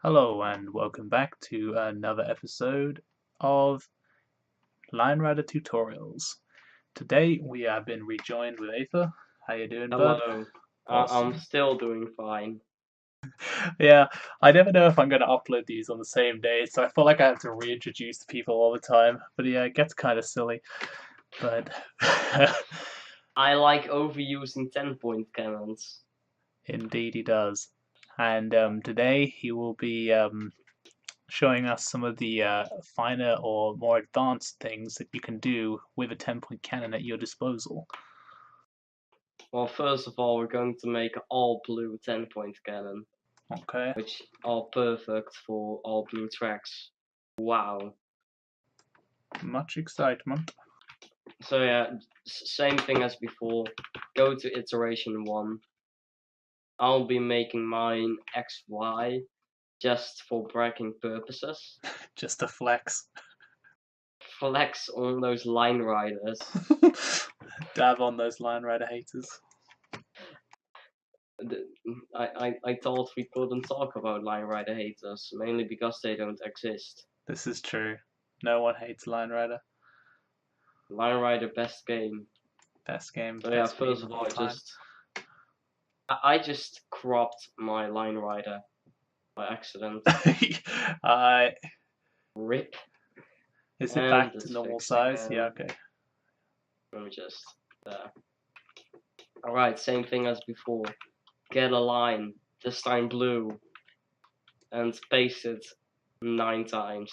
Hello and welcome back to another episode of Line Rider Tutorials. Today we have been rejoined with Aether. How you doing, bud? Hello. I'm Awesome. still doing fine. Yeah, I never know if I'm going to upload these on the same day, so I feel like I have to reintroduce people all the time. But yeah, it gets kind of silly. But I like overusing 10-point cannons. indeed he does. And today he will be showing us some of the finer or more advanced things that you can do with a 10-point cannon at your disposal. Well, first of all, we're going to make an all-blue 10-point cannon, Okay. which are perfect for all-blue tracks. Wow. Much excitement. So yeah, same thing as before. Go to iteration 1. I'll be making mine XY just for bragging purposes. Just a flex. Flex on those line riders. Dab on those Line Rider haters. I thought we couldn't talk about Line Rider haters, mainly because they don't exist. This is true. No one hates Line Rider. Line Rider best game. Best game. So yeah, Best first meme of of all, all time. I just cropped my Line Rider by accident. I. Rip. Is it And back to it's normal fixed size? again. Yeah, okay. Let me just there. Alright, same thing as before. Get a line, this time blue, and paste it 9 times.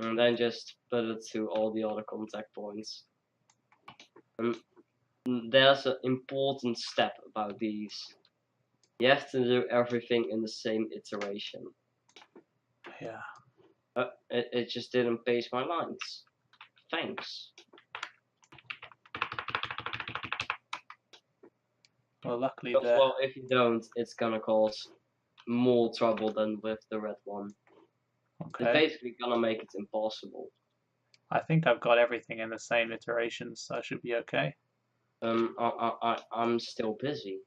And then just put it to all the other contact points. And there's an important step about these. You have to do everything in the same iteration. Yeah. It just didn't paste my lines. Thanks. Well, luckily Well, if you don't, it's gonna cause more trouble than with the red one. Okay. It's basically gonna make it impossible. I think I've got everything in the same iteration, so I should be okay. I'm still busy.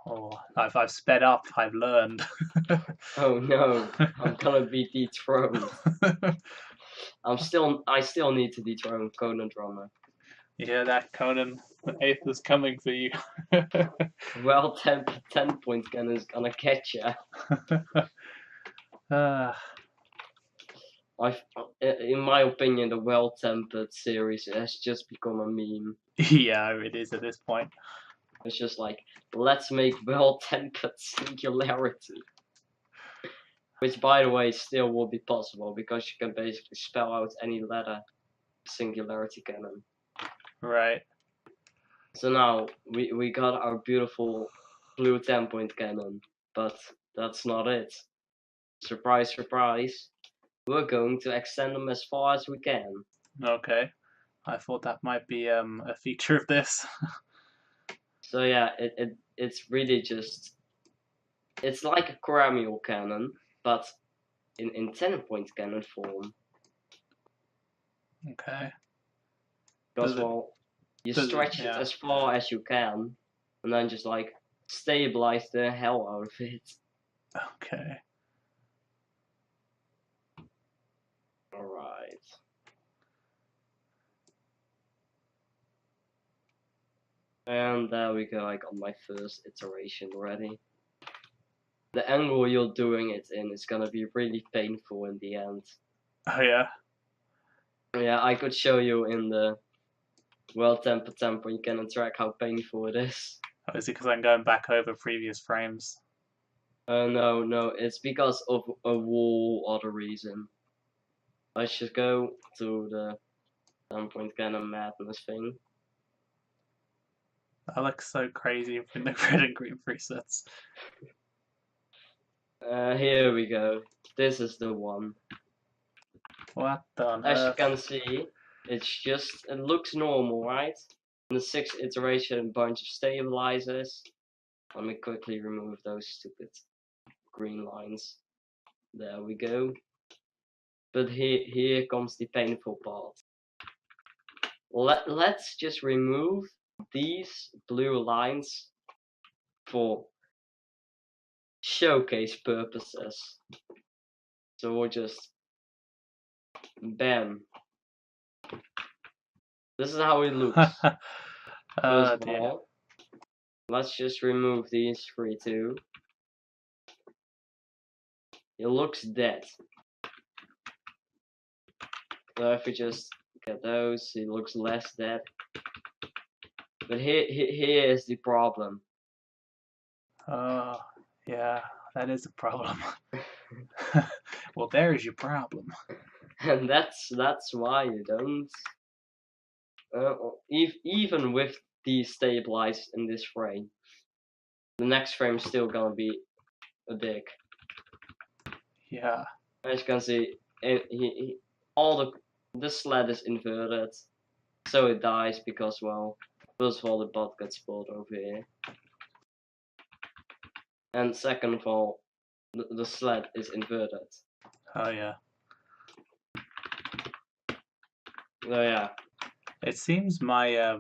Oh, I've sped up. I've learned. Oh no, I'm gonna be dethroned. I still need to dethrone Conan Drummer. You hear that, Conan? The Aether's coming for you. Well, 10-point gun is gonna catch ya. In my opinion, the well-tempered series has just become a meme. Yeah, it is at this point. It's just like, let's make well-tempered singularity. Which, by the way, still will be possible because you can basically spell out any letter singularity cannon. Right. So now we got our beautiful blue 10-point cannon, but that's not it. Surprise, surprise. We're going to extend them as far as we can. Okay. I thought that might be a feature of this. So yeah, it's really just, it's like a Coramial cannon, but in 10-point cannon form. Okay. Because, well, you stretch it as far as you can, and then just like stabilize the hell out of it. Okay. Alright. And there we go, I got my first iteration ready. The angle you're doing it in is gonna be really painful in the end. Oh yeah? Yeah, I could show you in the well-tempered tempo, you can track how painful it is. Oh, is it because I'm going back over previous frames? No, it's because of a whole other reason. I should go to the 10-point cannon madness thing. That looks so crazy with the red and green presets. Here we go. This is the one. What the As you can see, it looks normal, right? In the 6th iteration, bunch of stabilizers. Let me quickly remove those stupid green lines. There we go. But here comes the painful part. Let's just remove these blue lines for showcase purposes. So we'll just bam. This is how it looks. First of dear. all, let's just remove these 3 too. It looks dead. So if we just get those, it looks less dead. But here is the problem. Oh, yeah, that is a problem. Well, there is your problem. And that's why you don't. Even with destabilized in this frame, the next frame is still gonna be a dick. Yeah. As you can see, all the sled is inverted, so it dies because, well, first of all the bot gets spawned over here, and second of all, the sled is inverted. Oh yeah. So yeah. It seems my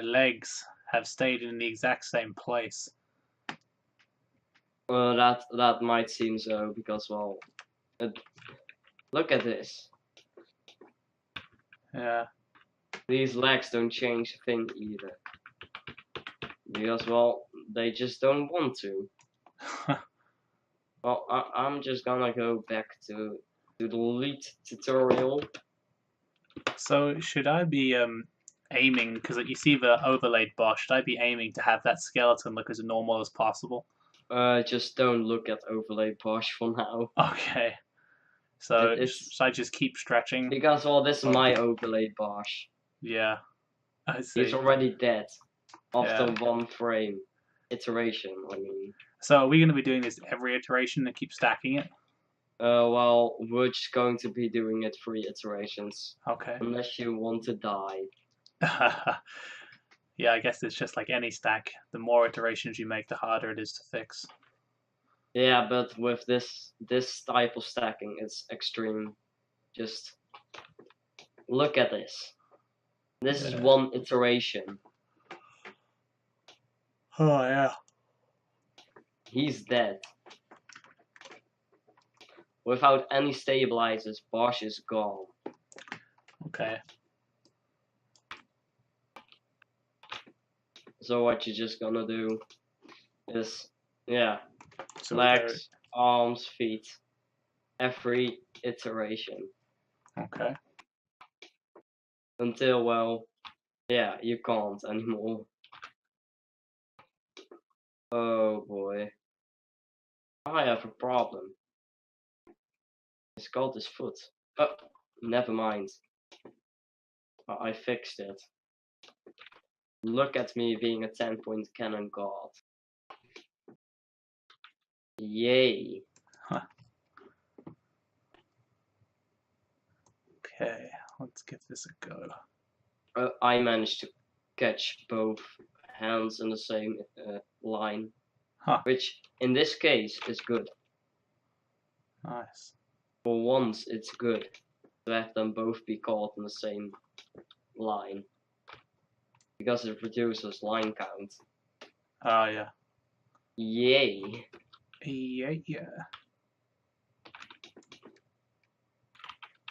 legs have stayed in the exact same place. Well, that might seem so because, well, look at this. Yeah. These legs don't change a thing either. Because, well, they just don't want to. Well, I'm just gonna go back to the lead tutorial. So should I be aiming, because you see the overlaid boss, should I be aiming to have that skeleton look as normal as possible? Just don't look at overlay Bosch for now. Okay. So It's should I just keep stretching? because, well, this is Or- my overlay Bosch. Yeah, I He's see. already dead after Yeah. one frame iteration. I mean, So are we going to be doing this every iteration and keep stacking it? well, we're just going to be doing it 3 iterations, Okay. unless you want to die. Yeah, I guess it's just like any stack. The more iterations you make, the harder it is to fix. Yeah, but with this type of stacking, it's extreme. Just look at this. This is Yeah. one iteration. Oh yeah. He's dead. Without any stabilizers, Bosch is gone. Okay. So what you're just gonna do is, yeah, So legs, arms, feet, every iteration. okay. Until, well, yeah, you can't anymore. Oh boy. I have a problem. It's called his foot. Oh, never mind. I fixed it. Look at me being a 10-point cannon god. Yay. Huh. Okay. Let's give this a go. I managed to catch both hands in the same line. Huh. Which, in this case, is good. Nice. For once, it's good to have them both be caught in the same line. Because it reduces line count. Oh yeah. Yay. Yeah.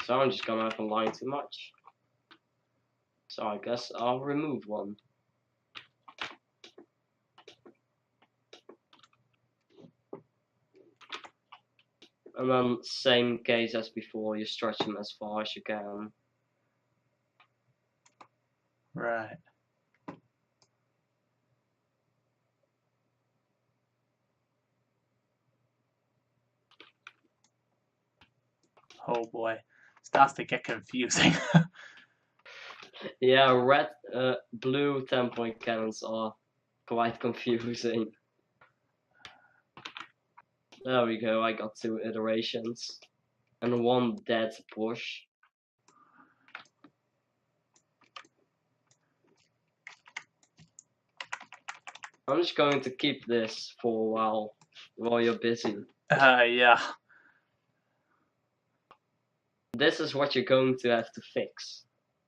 So I'm just gonna have a line too much. So I guess I'll remove one. And then same case as before, you stretch them as far as you can. Right. Oh boy. Starts to get confusing. Yeah, blue 10-point cannons are quite confusing. There we go, I got 2 iterations. And 1 dead push. I'm just going to keep this for a while you're busy. Yeah. This is what you're going to have to fix.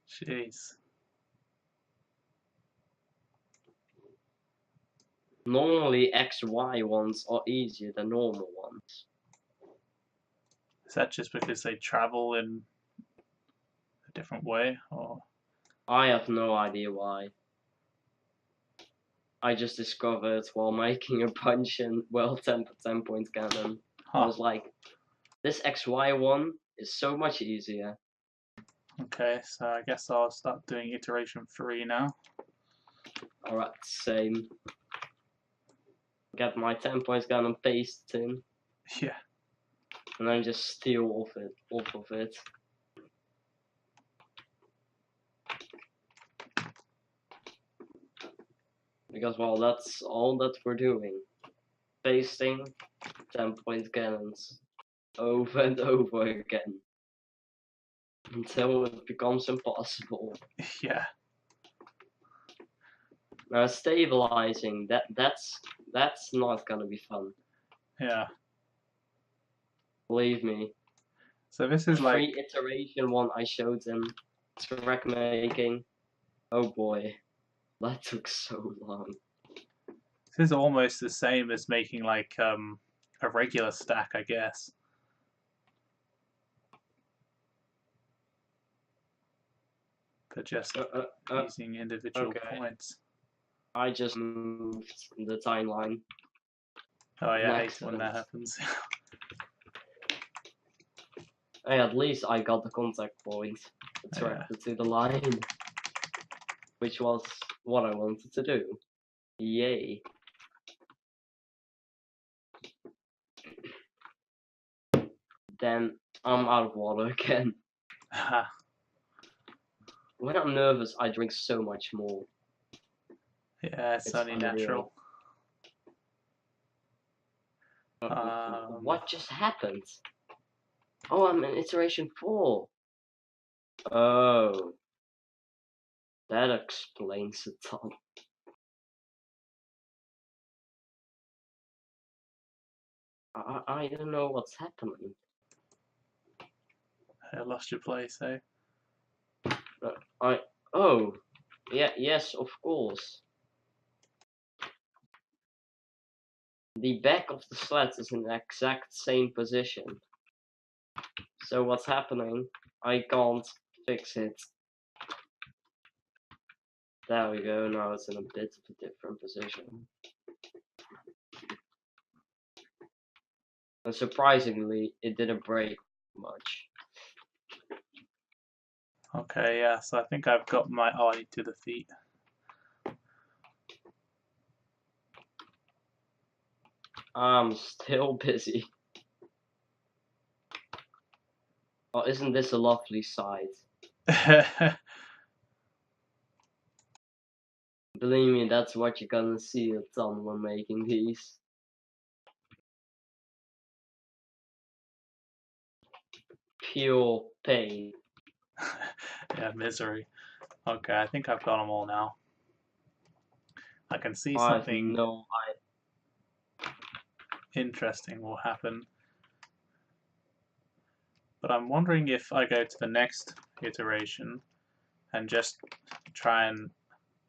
Jeez. Normally XY ones are easier than normal ones. Is that just because they travel in a different way, or? I have no idea why. I just discovered while making a punch in World 10 point cannon. I was like, this XY one is so much easier. Okay, so I guess I'll start doing iteration 3 now. Alright, same. Get my 10 points cannon pasted in. Yeah. And then just steal off of it. Because, well, that's all that we're doing. Pasting 10 point cannons over and over again. Until it becomes impossible. Yeah. Now stabilizing, that's not gonna be fun. Yeah. Believe me. So this is like free iteration one I showed them. Track making. Oh boy. That took so long. this is almost the same as making like a regular stack, I guess. But just using individual points. I just moved the timeline. Oh yeah, I hate when that happens. Hey, at least I got the contact point attracted to the line. Which was what I wanted to do. Yay. Then I'm out of water again. When I'm nervous, I drink so much more. Yeah, it's only natural. What just happened? Oh, I'm in iteration 4. Oh. That explains a ton. I don't know what's happening. I lost your place, eh? Oh. Yeah, yes, of course. The back of the sled is in the exact same position. So what's happening? I can't fix it. There we go, now it's in a bit of a different position. And surprisingly, it didn't break much. Okay, yeah, so I think I've got my eye to the feet. I'm still busy. Oh, isn't this a lovely sight? Believe me, that's what you're gonna see a ton when making these. Pure pain. Yeah, misery. Okay, I think I've got them all now. I can see I have something no interesting will happen. But I'm wondering if I go to the next iteration and just try and...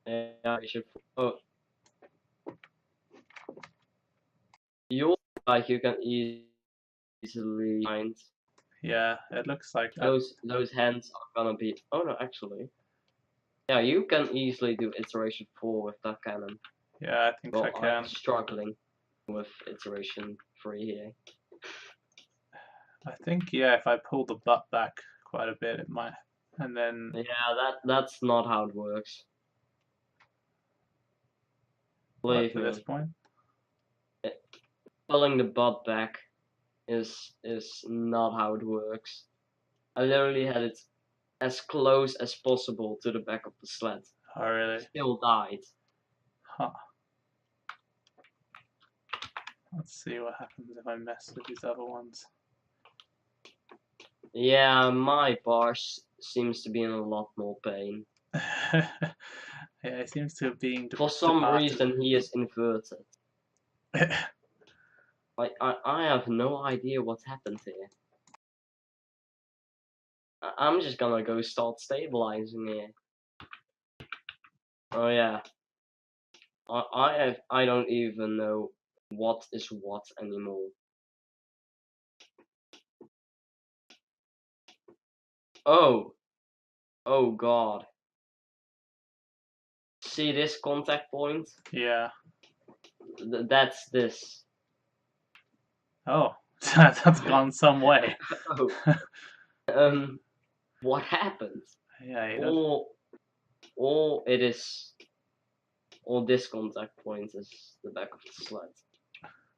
Yeah, I should... Oh. You like you can easily find. Yeah, it looks like those hands are gonna be... Oh no, actually. Yeah, you can easily do iteration 4 with that cannon. Yeah, I think I can. I'm struggling with iteration 3 here. I think, yeah, if I pull the butt back quite a bit, it might... And then... Yeah, that's not how it works. Believe me. At this point? Pulling the butt back is not how it works. I literally had it as close as possible to the back of the sled. Oh, really? Still died. Huh. Let's see what happens if I mess with these other ones. Yeah, my bar seems to be in a lot more pain. Yeah, it seems to have been... For some reason, he is inverted. Like, I have no idea what happened here. I'm just gonna go start stabilizing here. Oh yeah. I don't even know what is what anymore. Oh God. See this contact point? Yeah. That's this. Oh, that's gone some way. Oh. What happened? Yeah, you don't. Or it is, or this contact point is the back of the sled.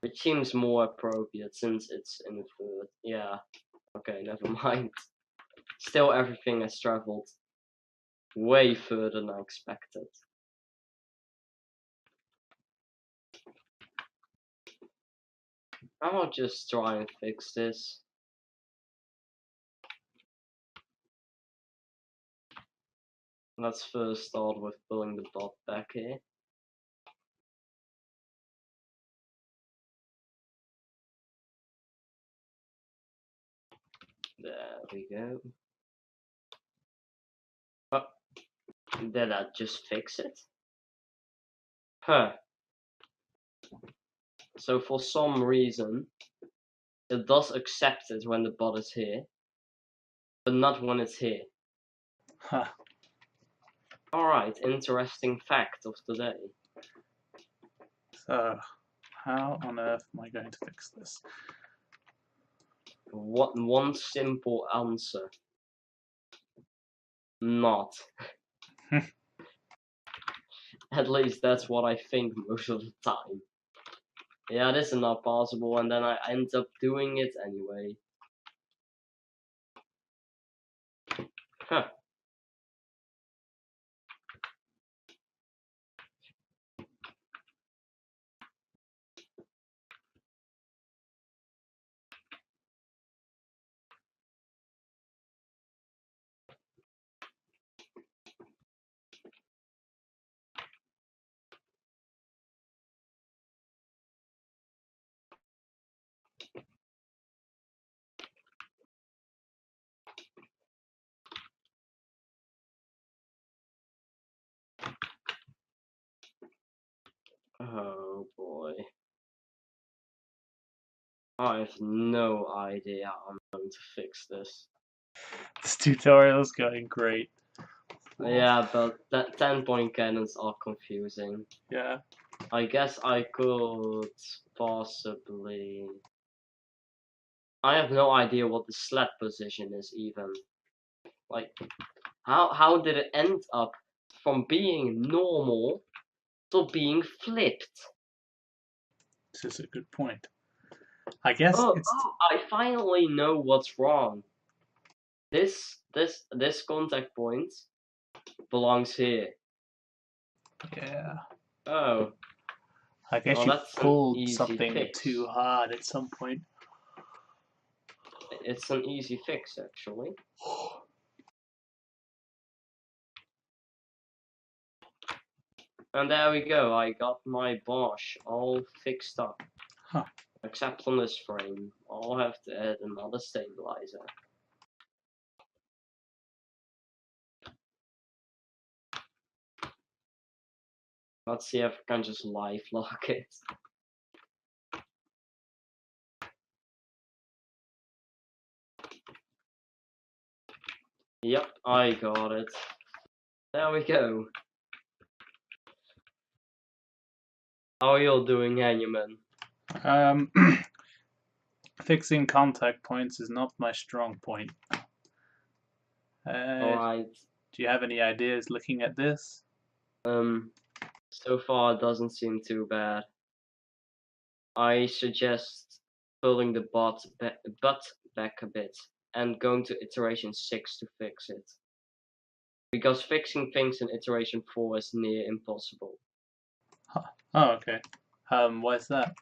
Which seems more appropriate since it's in the third. Yeah. Okay, never mind. Still, everything has traveled way further than I expected. I'll just try and fix this. Let's first start with pulling the bot back here. There we go. Oh, did that just fix it? Huh. So for some reason, it does accept it when the bot is here, but not when it's here. Huh. Alright, interesting fact of the day. So, how on earth am I going to fix this? One simple answer. Not. At least that's what I think most of the time. Yeah, this is not possible, and then I end up doing it anyway. Huh. Oh boy. I have no idea how I'm going to fix this. This tutorial is going great. Yeah, but that 10-point cannons are confusing. Yeah. I guess I could possibly... I have no idea what the sled position is even. Like, how did it end up from being normal to being flipped? This is a good point. I guess it's. I finally know what's wrong. This contact point belongs here. Yeah. Oh, I guess well, you that's an pulled easy something fix. too hard at some point. It's an easy fix, actually. And there we go, I got my Bosch all fixed up. Huh. Except on this frame. I'll have to add another stabilizer. Let's see if I can just live lock it. Yep, I got it. There we go. How are you all doing, Hanuman? Fixing contact points is not my strong point. Alright. Do you have any ideas looking at this? So far it doesn't seem too bad. I suggest pulling the butt back a bit and going to iteration 6 to fix it. Because fixing things in iteration 4 is near impossible. Huh. Oh, okay. Why is that?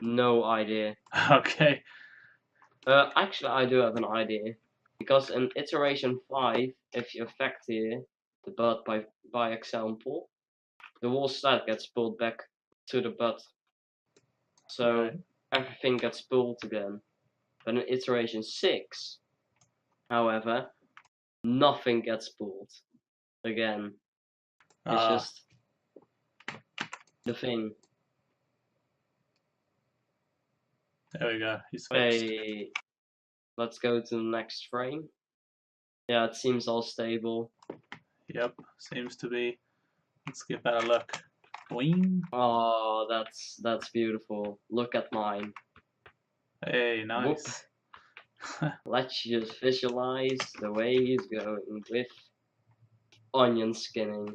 No idea. Okay. Actually, I do have an idea. Because in iteration 5, if you affect here the butt by example, the whole sled gets pulled back to the butt. So Right. everything gets pulled again. But in iteration 6, however, nothing gets pulled again. It's just the thing. There we go. He's fixed. Hey, let's go to the next frame. Yeah, it seems all stable. Yep, seems to be. Let's give that a look. Boing. Oh, that's beautiful. Look at mine. Hey, Whoop. nice. Let's just visualize the way he's going with onion skinning.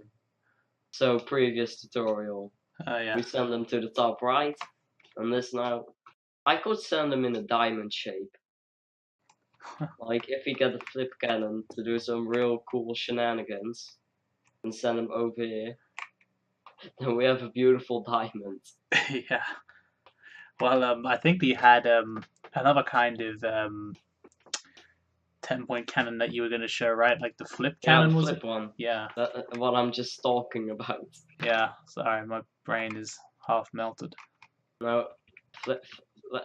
So previous tutorial, Yeah. we send them to the top right, and this now, I could send them in a diamond shape. Like if we get the flip cannon to do some real cool shenanigans, and send them over here, then we have a beautiful diamond. Yeah. Well, I think we had another kind of 10-point cannon that you were going to show, right? Like the flip Yeah, cannon, the was it? flip one. Yeah. What I'm just talking about. Yeah. Sorry, my brain is half melted. Now,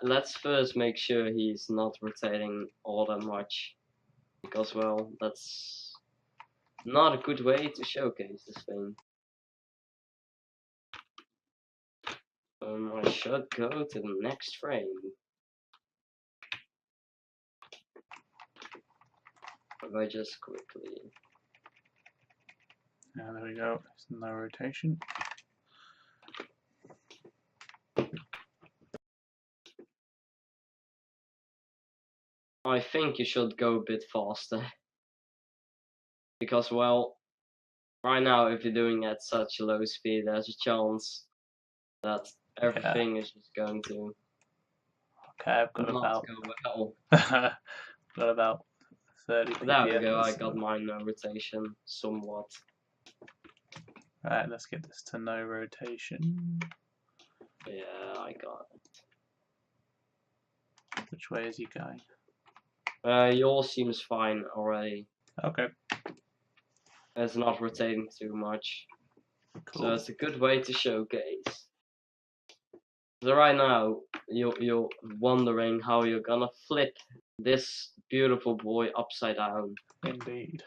let's first make sure he's not rotating all that much, because well, that's not a good way to showcase this thing. I should go to the next frame. If I just quickly. Yeah, there we go. There's no rotation. I think you should go a bit faster. Because, well, right now, if you're doing at such a low speed, there's a chance that everything is just going to Okay, I've got not about go well. got about 30 There we ppm. go, I got my no rotation somewhat. Right, let's get this to no rotation. Yeah, I got Which way is he going? it. Yours seems fine already. Okay, It's not rotating too much. cool. So it's a good way to showcase. So right now, you're wondering how you're gonna flip this beautiful boy upside down. Indeed.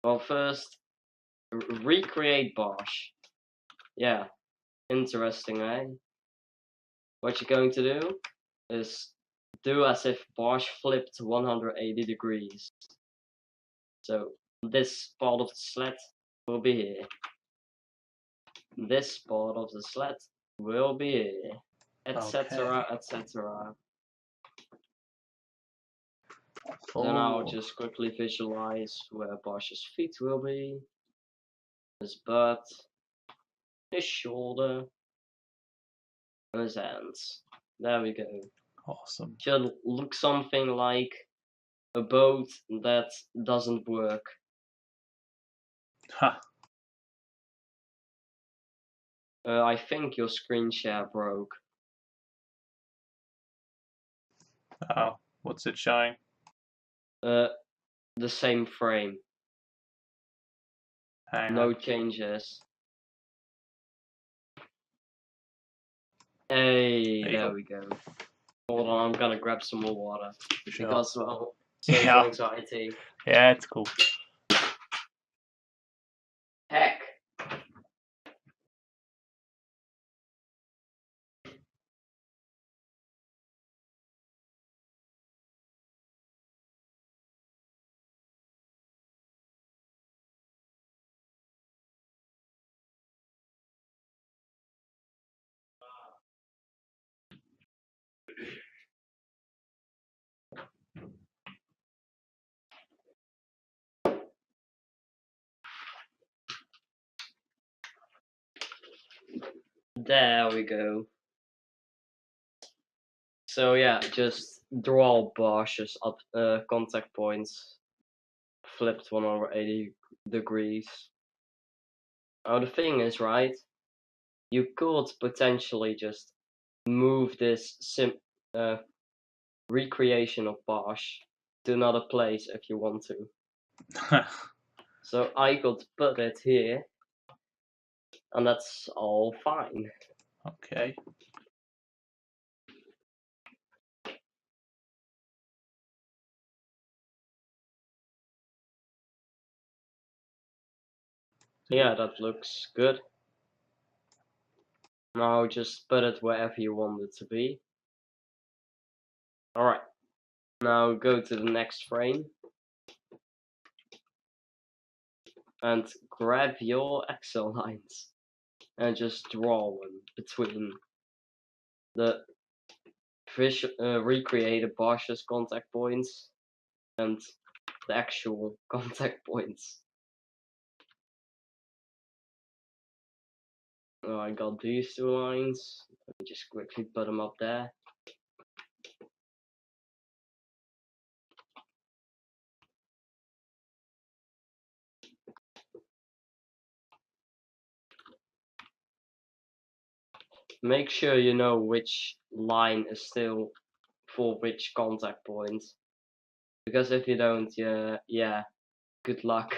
Well, first, recreate Bosch. Yeah, interesting, eh? What you're going to do is do as if Bosch flipped 180 degrees. So this part of the sled will be here. This part of the sled will be here, etc., etc. Then I'll just quickly visualize where Bosch's feet will be, his butt, his shoulder, and his hands. There we go. Awesome. Should look something like a boat that doesn't work. Ha. I think your screen share broke. Oh, what's it showing? The same frame. Hang No on. changes. Hey, there we go. Hold on, I'm gonna grab some more water. Sure. Because, well, social anxiety. Yeah, it's cool. Heck. There we go. So yeah, just draw Bosch's up contact points, flipped 180 degrees. Now the thing is, right? You could potentially just move this recreation of Bosch to another place if you want to. So I could put it here, and that's all fine. Okay. Yeah, that looks good. Now just put it wherever you want it to be. Alright, now go to the next frame and grab your Excel lines and just draw one between the recreated Bosch's contact points and the actual contact points. Oh, I got these two lines. Let me just quickly put them up there. Make sure you know which line is still for which contact point. Because if you don't, yeah, good luck.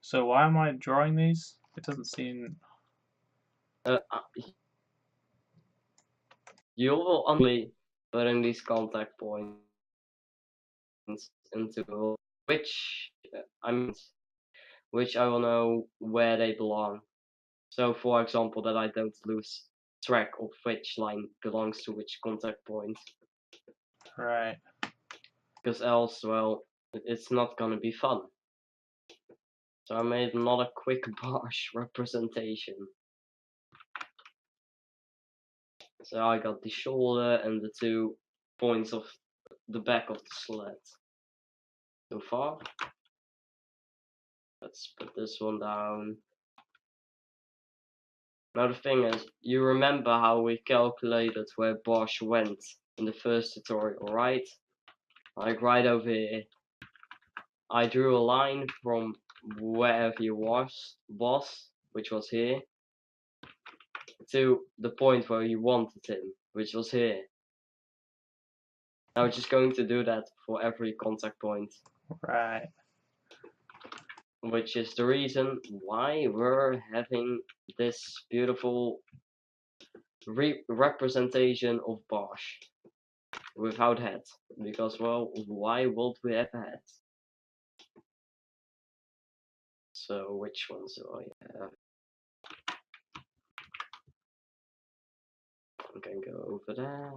So why am I drawing these? It doesn't seem. You will only putting these contact points into which which I will know where they belong. So for example, that I don't lose track of which line belongs to which contact point. Right. Because else, well, it's not gonna be fun. So I made another quick Bosch representation. So I got the shoulder and the 2 points of the back of the sled. So far. Let's put this one down. Now the thing is, you remember how we calculated where Bosch went in the first tutorial, right? Like right over here. I drew a line from wherever he was, which was here, to the point where you wanted him, which was here. Now we're just going to do that for every contact point. Right. Which is the reason why we're having this beautiful representation of Bosch without head. Because, well, why would we have a head? So, which ones do I have? I can go over there.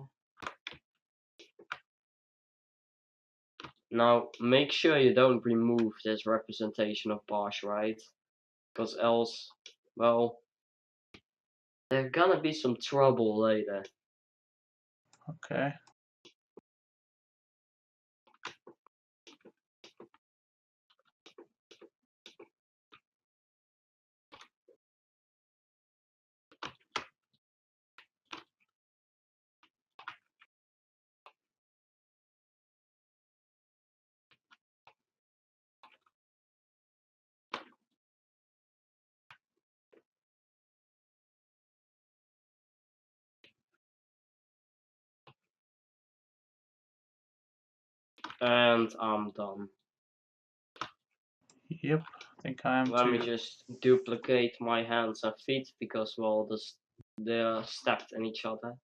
Now, make sure you don't remove this representation of Bosch, right? Because else, well, there's gonna be some trouble later. Okay. And I'm done. Yep. I think I am Let me too. just duplicate my hands and feet because, well, they're stacked in each other.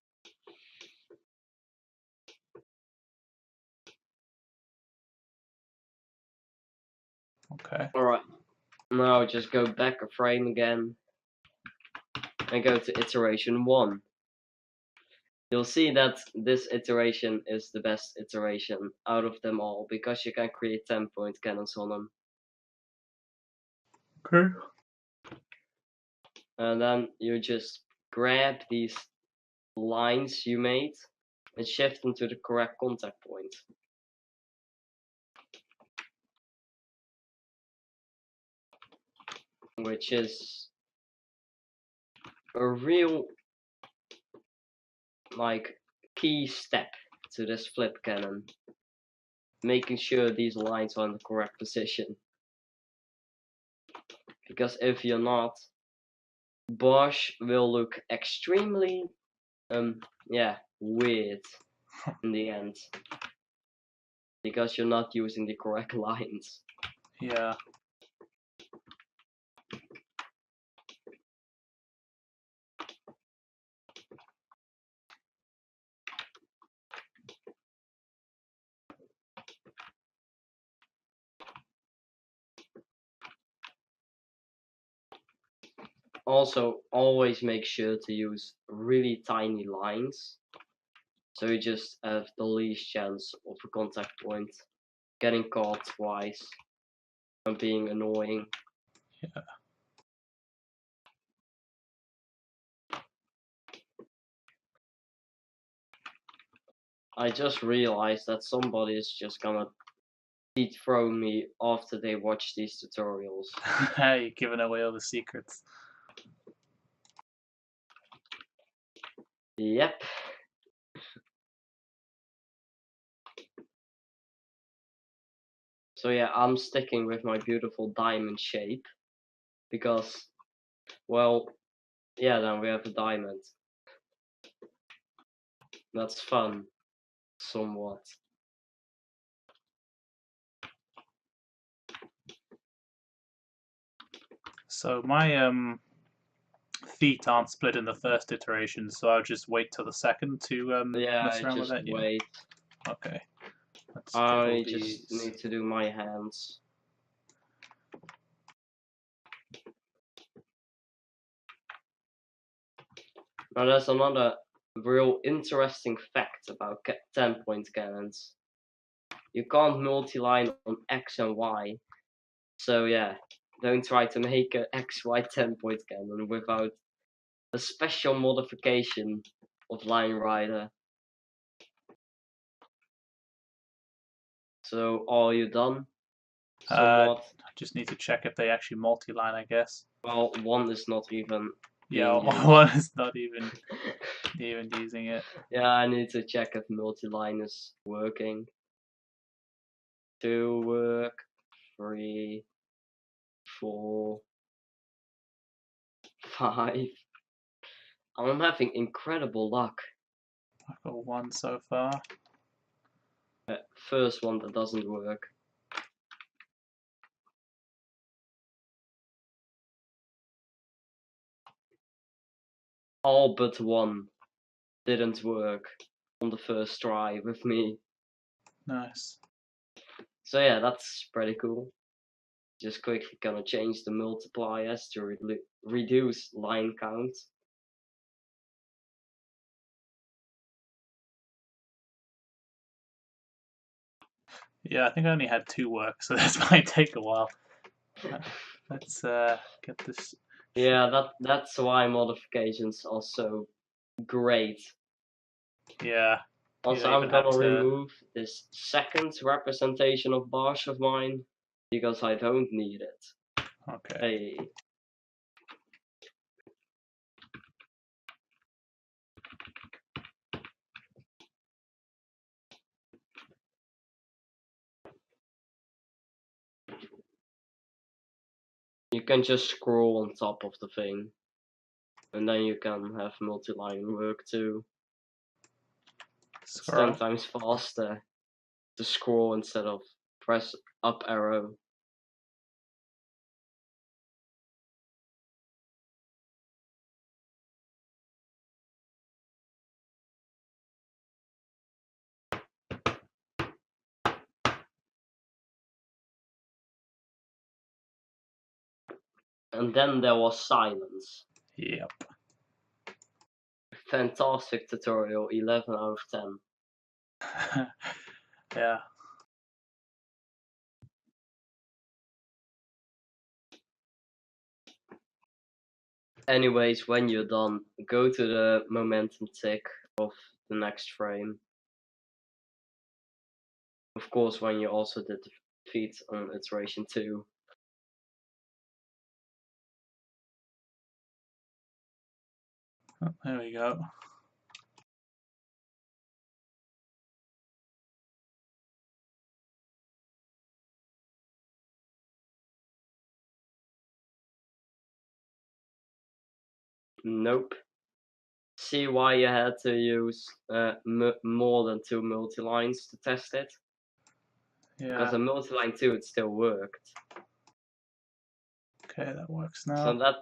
Okay. Alright, now just go back a frame again and go to iteration 1. You'll see that this iteration is the best iteration out of them all because you can create 10-point cannons on them. Okay. And then you just grab these lines you made and shift them to the correct contact point. Which is a real key step to this flip cannon. Making sure these lines are in the correct position. Because if you're not, Bosch will look extremely weird in the end. Because you're not using the correct lines. Yeah. Also, always make sure to use really tiny lines, so you just have the least chance of a contact point getting caught twice and being annoying. Yeah. I just realized that somebody is just gonna dethrone me after they watch these tutorials. You're giving away all the secrets. Yep. So yeah, I'm sticking with my beautiful diamond shape because, well, yeah, then we have a diamond. That's fun, somewhat. So my feet aren't split in the first iteration, so I'll just wait till the second to Yeah, mess I around with just it. Yeah. wait. Okay. Let's get all I just these. need to do my hands. Now there's another real interesting fact about 10-point cannons. You can't multi-line on X and Y. So yeah, don't try to make a XY 10-point cannon without a special modification of Line Rider. So are you done? Somewhat. I just need to check if they actually multi-line, I guess. Well, one is not even Yeah, being used. one is not even using it. Yeah, I need to check if multi-line is working. 2 work, 3, 4, 5. I'm having incredible luck. I've got one so far. First one that doesn't work. All but one didn't work on the first try with me. Nice. So yeah, that's pretty cool. Just quickly gonna change the multipliers to reduce line count. Yeah, I think I only had 2 work, so this might take a while. Let's get this. Yeah, that's why modifications are so great. Yeah. You Also, don't I'm even have gonna to. remove this second representation of bars of mine because I don't need it. Okay. Hey. You can just scroll on top of the thing, and then you can have multi-line work too. It's 10 Scroll. times faster to scroll instead of press up arrow. And then there was silence. Yep. Fantastic tutorial, 11 out of 10. Yeah. Anyways, when you're done, go to the momentum tick of the next frame. Of course, when you also did the feat on iteration 2. Oh, there we go. Nope. See why you had to use more than 2 multi-lines to test it? Because Yeah. a multi-line 2 it still worked. Okay, that works So now.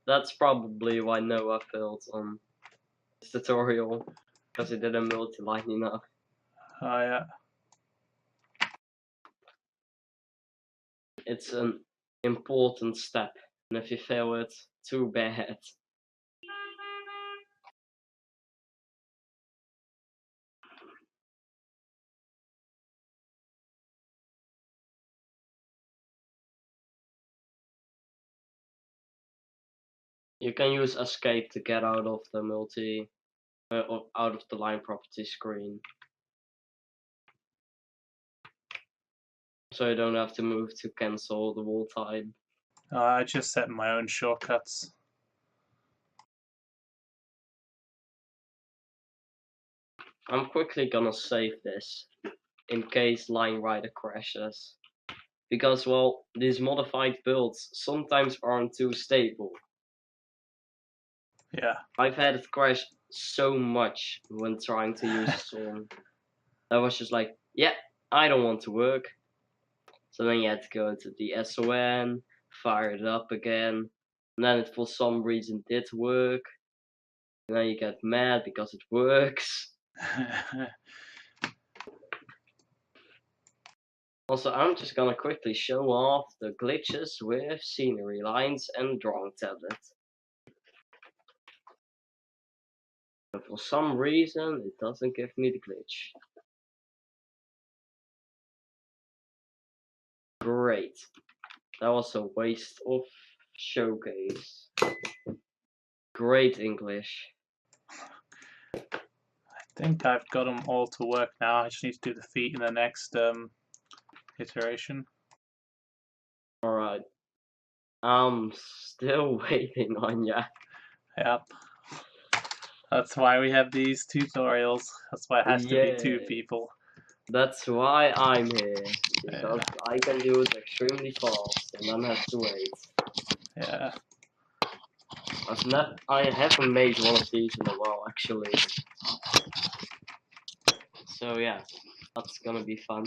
that's probably why Noah failed on this tutorial, because he didn't multi-line enough. Oh yeah. It's an important step And if you fail it, too bad. You can use escape to get out of the or out of the line property screen. So you don't have to move to cancel the wall type. I just set my own shortcuts. I'm quickly gonna save this in case line rider crashes. Because, well, these modified builds sometimes aren't too stable. Yeah. I've had it crash so much when trying to use a song. I was just like, yeah, I don't want to work. So then you had to go to the SON, fire it up again, and then it for some reason did work. And then you get mad because it works. Also, I'm just gonna quickly show off the glitches with scenery lines and drawing tablet. And for some reason, it doesn't give me the glitch. Great. That was a waste of showcase. Great English. I think I've got them all to work now. I just need to do the feet in the next iteration. Alright. I'm still waiting on ya. Yep. That's why we have these tutorials. That's why it has to be two Yeah. people. That's why I'm here. Because Yeah. I can do it extremely fast and don't have to wait. Yeah. I haven't made one of these in a while actually. So yeah, that's gonna be fun.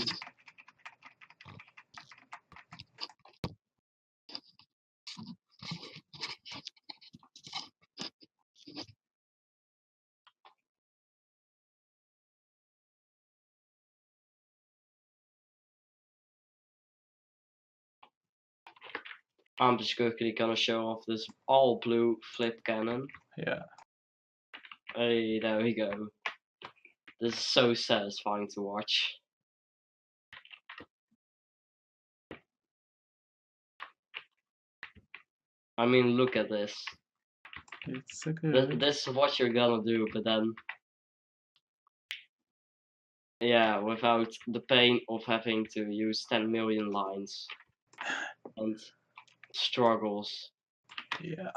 I'm just quickly gonna show off this all blue flip cannon. Yeah. Hey, there we go. This is so satisfying to watch. I mean, look at this. It's so good. This is what you're gonna do, but then, yeah, without the pain of having to use 10 million lines and struggles. Yeah.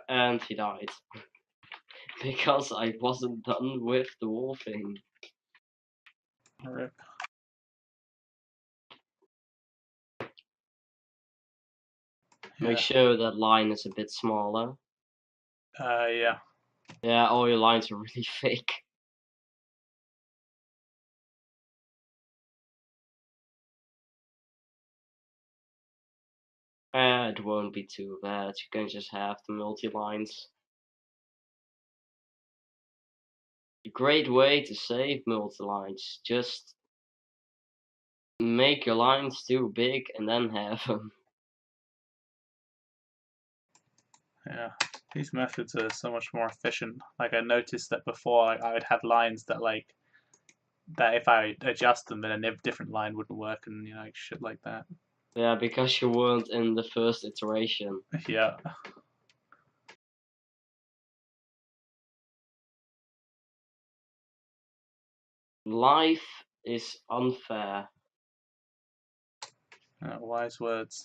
And he died. Because I wasn't done with the whole thing. Rip. Make Yeah. sure that line is a bit smaller. Yeah. Yeah, all your lines are really fake. It won't be too bad. You can just have the multi-lines. A great way to save multi-lines. Just make your lines too big and then have them. Yeah. These methods are so much more efficient. Like I noticed that before, I would have lines that that if I adjust them, then a different line wouldn't work, and like shit like that. Yeah, because you weren't in the first iteration. Yeah. Life is unfair. Wise words.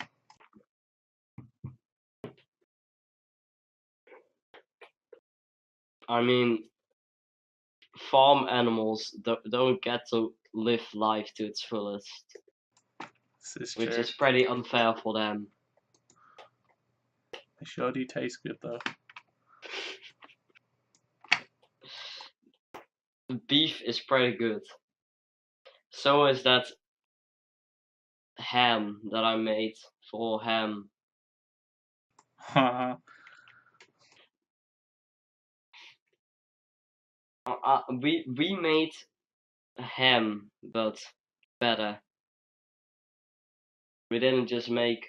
I mean, farm animals don't get to live life to its fullest, This is which true. is pretty unfair for them. They sure do taste good though. Beef is pretty good. So is that ham that I made for ham. We made a ham, but better. We didn't just make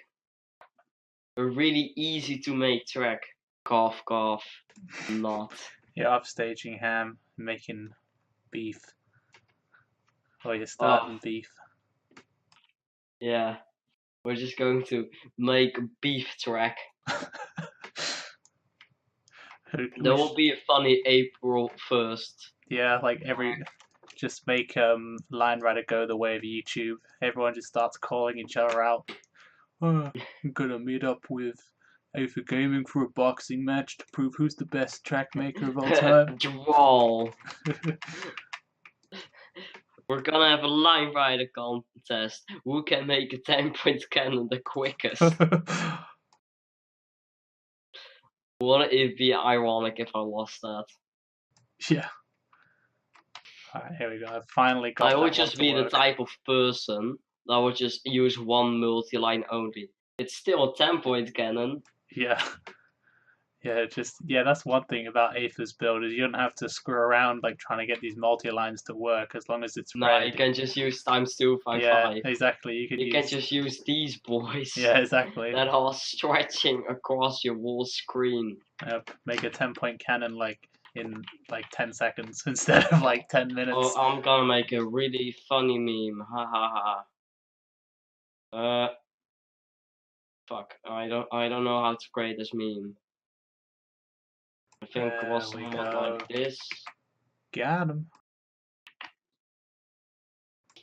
a really easy to make track. Cough, cough, not. You're upstaging ham, making beef. Or you're Oh, starting beef. yeah. We're just going to make a beef track. There will be a funny April 1st. Yeah, like just make Line Rider go the way of YouTube. Everyone just starts calling each other out. I'm gonna meet up with Aether Gaming for a boxing match to prove who's the best track maker of all time. Drawl. We're gonna have a line rider contest. Who can make a 10-point cannon the quickest? Wouldn't it be ironic if I lost that? Yeah. Alright, here we go. I finally got I that would one just to be the work. type of person that would just use one multi-line only. It's still a 10-point cannon. Yeah. Yeah, that's one thing about Aether's build is you don't have to screw around like trying to get these multi-lines to work as long as it's No, red. you can just use times 255. Yeah, exactly. You can just use these boys. Yeah, exactly. That are stretching across your whole screen. Yep. Make a 10-point cannon like in like 10 seconds instead of like 10 minutes. Oh, I'm gonna make a really funny meme. Ha ha ha. Fuck. I don't know how to create this meme. I think it was somewhat like this. Got him.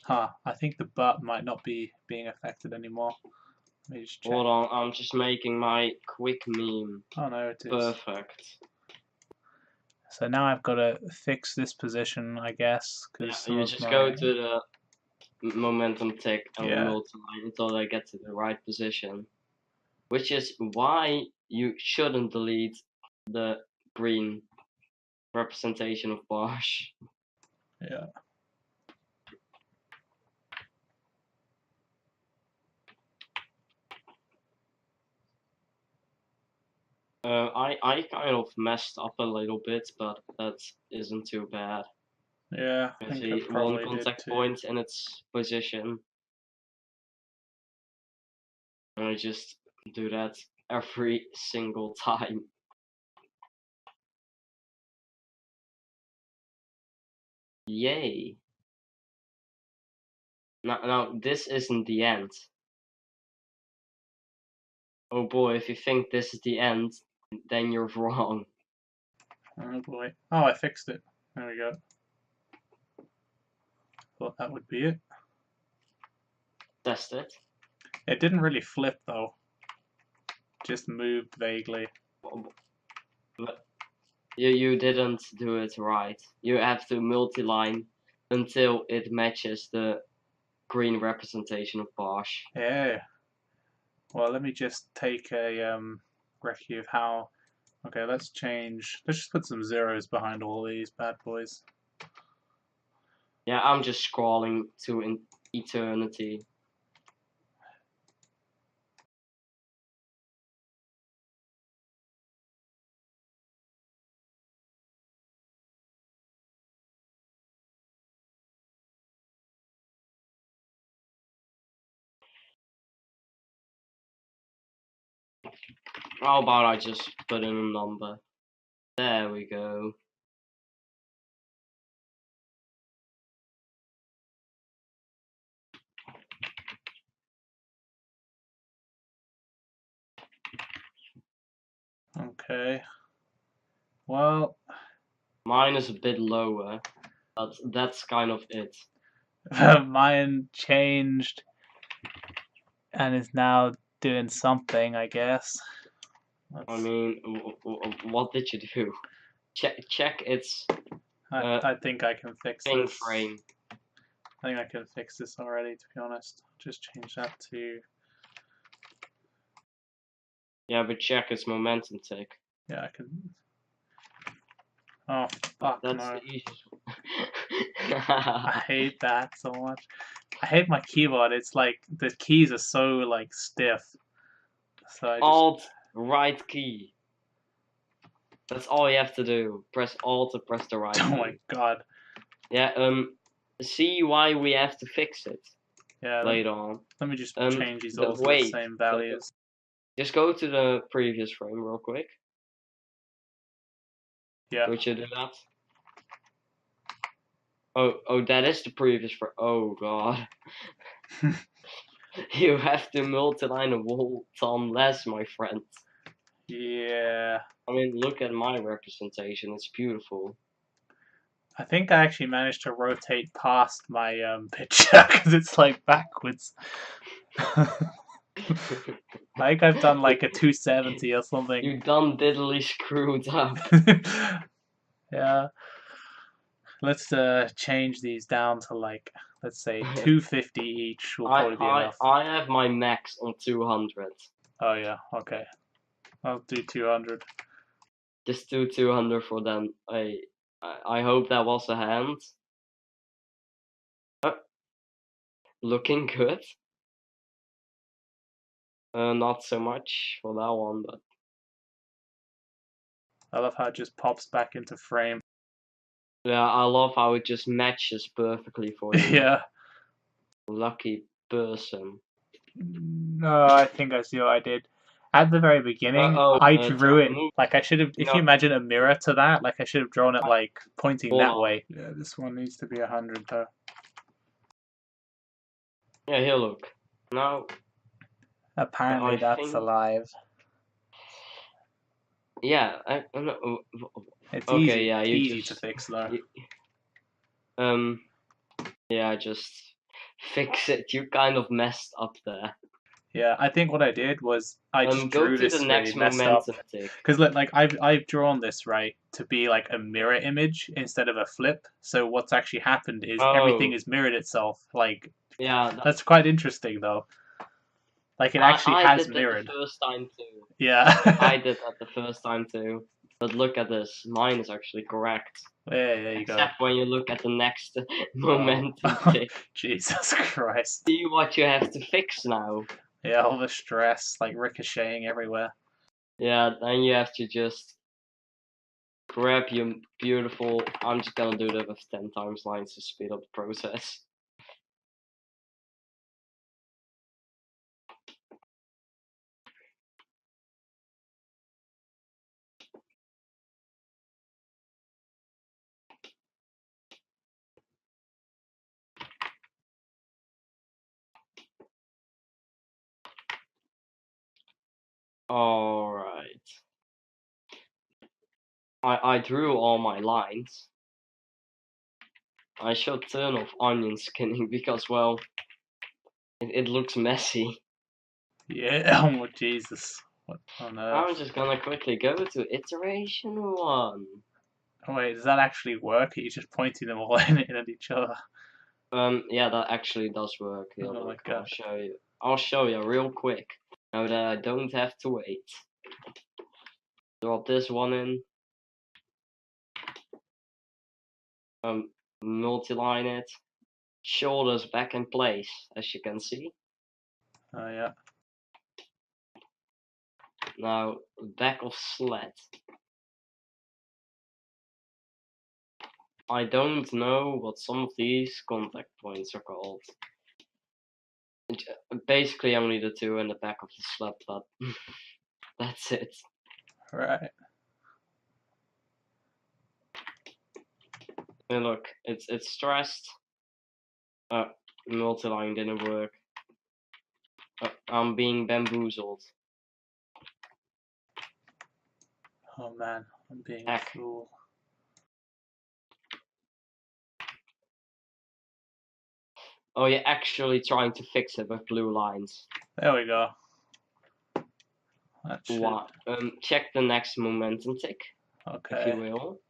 Huh. I think the butt might not be being affected anymore. Let me just check. Hold on, I'm just making my quick meme. Oh no, it is. Perfect. So now I've got to fix this position, I guess. Cause Yeah, you just go to the momentum tick and multiply until they get to the right position. Which is why you shouldn't delete the green representation of Bosch. Yeah. I kind of messed up a little bit, but that isn't too bad. Yeah, I think I probably one contact point in its position. And I just do that every single time. Yay. Now this isn't the end. Oh boy, if you think this is the end, then you're wrong. Oh boy. Oh, I fixed it. There we go. Thought that would be it. Test it. It didn't really flip though. Just moved vaguely. But you didn't do it right. You have to multi-line until it matches the green representation of Bosch. Yeah. Well, let me just take a recce of how. Okay, let's change. Let's just put some zeros behind all these bad boys. Yeah, I'm just scrolling to eternity. How about I just put in a number? There we go. Okay. Well, mine is a bit lower, but that's kind of it. mine changed and is now doing something, I guess. I mean, what did you do? Check its. I think I can fix this. Frame. I think I can fix this already, to be honest. I'll just change that to. Yeah, but check its momentum tick. Yeah, I can. Oh fuck That's no! the easiest. I hate that so much. I hate my keyboard. It's like the keys are so like stiff. So I just. Alt right key. That's all you have to do. Press Alt to press the right Oh my button. god. Yeah, see why we have to fix it Yeah, later on. let me just change these all to the Wait, same values. just go to the previous frame real quick. Yeah. Would you do that? Oh, that is the previous frame. Oh god. You have to multi-line a whole ton less, my friend. Yeah. I mean, look at my representation. It's beautiful. I think I actually managed to rotate past my picture because it's like backwards. I think I've done like a 270 or something. You done diddly screwed up. Yeah. Let's change these down to like, let's say 250 each will probably be enough. I have my max on 200. Oh yeah, okay. I'll do 200. Just do 200 for them. I hope that was a hand. Looking good. Not so much for that one, but I love how it just pops back into frame. yeah, I love how it just matches perfectly for you. Yeah. Lucky person. No, I think I see what I did. At the very beginning, I drew it like I should have. If you imagine a mirror to that, like I should have drawn it like pointing that way. Yeah, this one needs to be 100 though. Yeah, here, look. Now, apparently that's alive. Yeah, it's okay, easy. yeah, easy to fix though. Yeah, just fix it. You kind of messed up there. Yeah, I think what I did was I just drew this the next really messed up. tick. Because like I've drawn this right to be like a mirror image instead of a flip. So what's actually happened is everything is mirrored itself. Like yeah, that's quite interesting though. Like it actually has mirrored. The first time too. Yeah. I did that the first time too. But look at this. Mine is actually correct. Yeah, there you go. Except when you look at the next momentum tick. Jesus Christ. See what you have to fix now. Yeah, all the stress, like ricocheting everywhere. Yeah, then you have to just grab your beautiful. I'm just gonna do that with 10 times lines to speed up the process. Alright. I drew all my lines. I should turn off onion skinning because, well, it looks messy. Yeah, oh Jesus. What on earth? I'm just gonna quickly go to iteration 1. Oh wait, does that actually work? Are you just pointing them all in at each other? Yeah, that actually does work. Here, oh look, I'll show you. I'll show you real quick. Now that I don't have to wait. Drop this one in. Multi-line it. Shoulders back in place, as you can see. Oh yeah. Now, back of sled. I don't know what some of these contact points are called. Basically only the two in the back of the sled, but that's it. Right. And look, it's stressed. Multi-line didn't work. I'm being bamboozled. Oh man, I'm being a fool. Oh, you're actually trying to fix it with blue lines. There we go. Check the next momentum tick. Okay. If you will.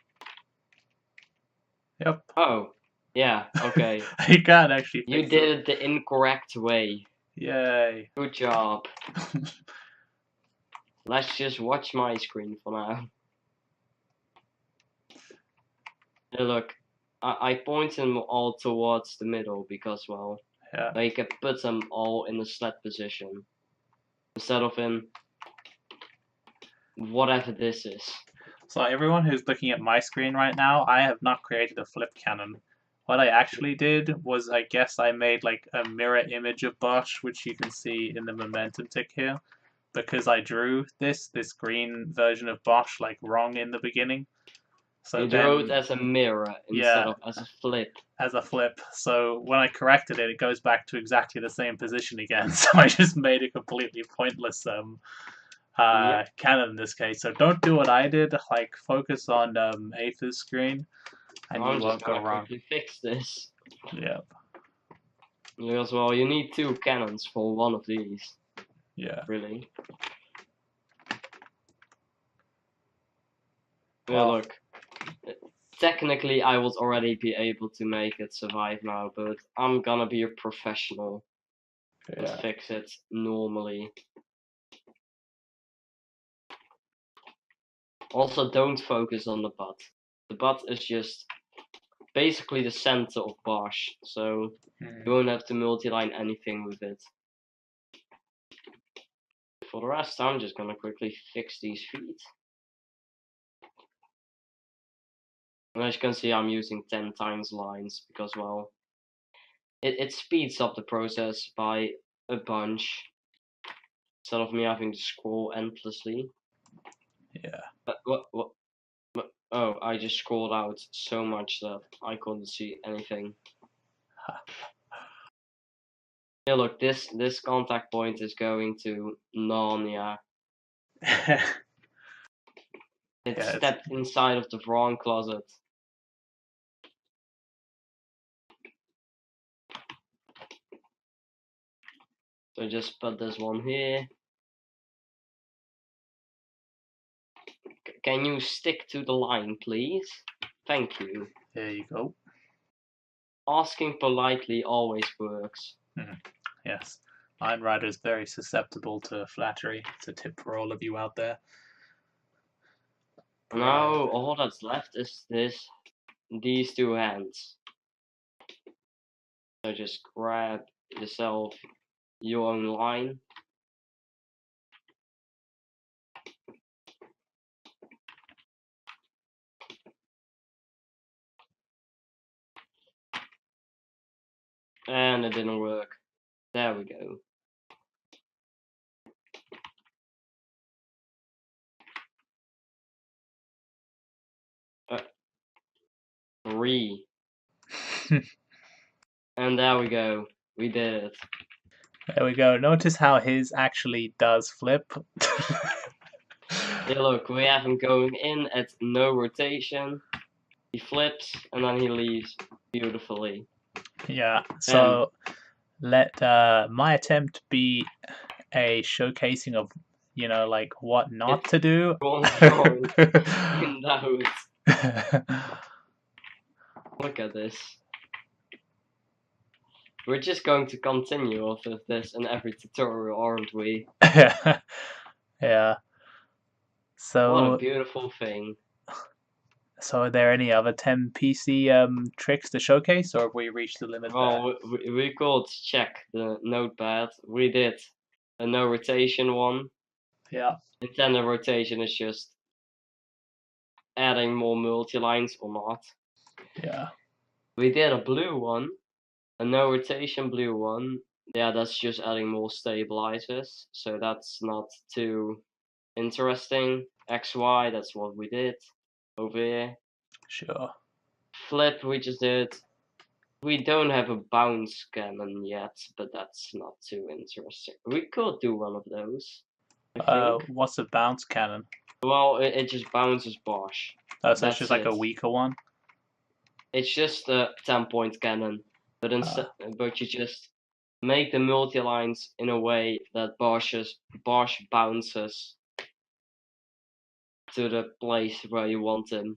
Yep. Oh, yeah, okay. You can't actually fix You did it the incorrect way. Yay. Good job. Let's just watch my screen for now. Hey, look, I point them all towards the middle because, well, they can put them all in the sled position instead of in whatever this is. So everyone who's looking at my screen right now, I have not created a flip cannon. What I actually did was, I guess I made like a mirror image of Bosch, which you can see in the momentum tick here, because I drew this green version of Bosch like wrong in the beginning. So You drew it then, as a mirror instead yeah, of as a flip. as a flip. So when I corrected it, it goes back to exactly the same position again. So I just made a completely pointless Yep. cannon in this case. So don't do what I did. Like focus on Aether's screen, and you I'm just won't go gonna wrong. quickly fix this. Yeah, Because, well, you need 2 cannons for one of these, yeah. really. Yeah, Well, look. Technically, I would already be able to make it survive now, but I'm gonna be a professional and yeah, fix it normally. Also, don't focus on the butt. The butt is just basically the center of Bosch, so you won't have to multi-line anything with it. For the rest, I'm just gonna quickly fix these feet. And as you can see, I'm using 10 times lines because, well, it speeds up the process by a bunch instead of me having to scroll endlessly. yeah. What? Oh, I just scrolled out so much that I couldn't see anything. Yeah, look, this contact point is going to Narnia. Yeah, It it's stepped inside of the wrong closet. So just put this one here. Can you stick to the line, please? Thank you. there you go. Asking politely always works. Yes, Line Rider is very susceptible to flattery. It's a tip for all of you out there. Now all that's left is these 2 hands. So just grab yourself your own line. And it didn't work. There we go. Uh, 3. And there we go. We did it. There we go. Notice how his actually does flip. Yeah, look, we have him going in at no rotation. He flips and then he leaves beautifully. Yeah, so let my attempt be a showcasing of, like what not to do. Gone wrong in doubt. Look at this. We're just going to continue off of this in every tutorial, aren't we? Yeah. What a So, beautiful thing. are there any other 10 PC tricks to showcase, or have we reached the limit there? Well, we could check the notepad. We did a no rotation one. Yeah. Intended rotation is just adding more multi-lines or not. Yeah. We did a blue one, a no rotation blue one. Yeah, that's just adding more stabilizers, so that's not too interesting. XY, that's what we did over here. Sure. Flip, we just did. We don't have a bounce cannon yet, but that's not too interesting. We could do one of those, I think. What's a bounce cannon? Well, it just bounces Bosch. So it's That's just like it. a weaker one. It's just a 10-point cannon, but but you just make the multi-lines in a way that Bosch bounces to the place where you want him.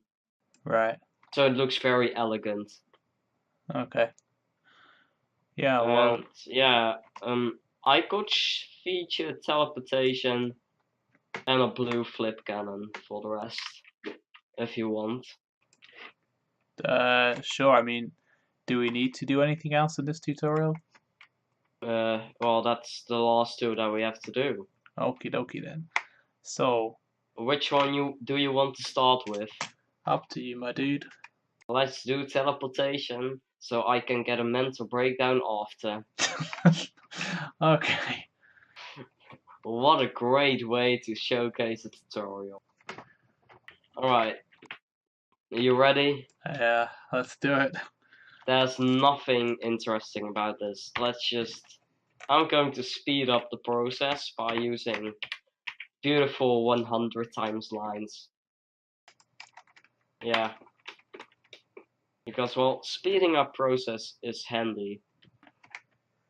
Right. So it looks very elegant. Okay. Yeah. Well. And yeah, I could feature teleportation and a blue flip cannon for the rest, if you want. Sure. I mean, do we need to do anything else in this tutorial? Well, that's the last 2 that we have to do. Okie dokie then. So, Which one do you want to start with? Up to you, my dude. Let's do teleportation, so I can get a mental breakdown after. Okay. What a great way to showcase a tutorial. Alright, are you ready? Yeah, let's do it. There's nothing interesting about this. I'm going to speed up the process by using beautiful 100 times lines. Yeah. Because, well, speeding up process is handy.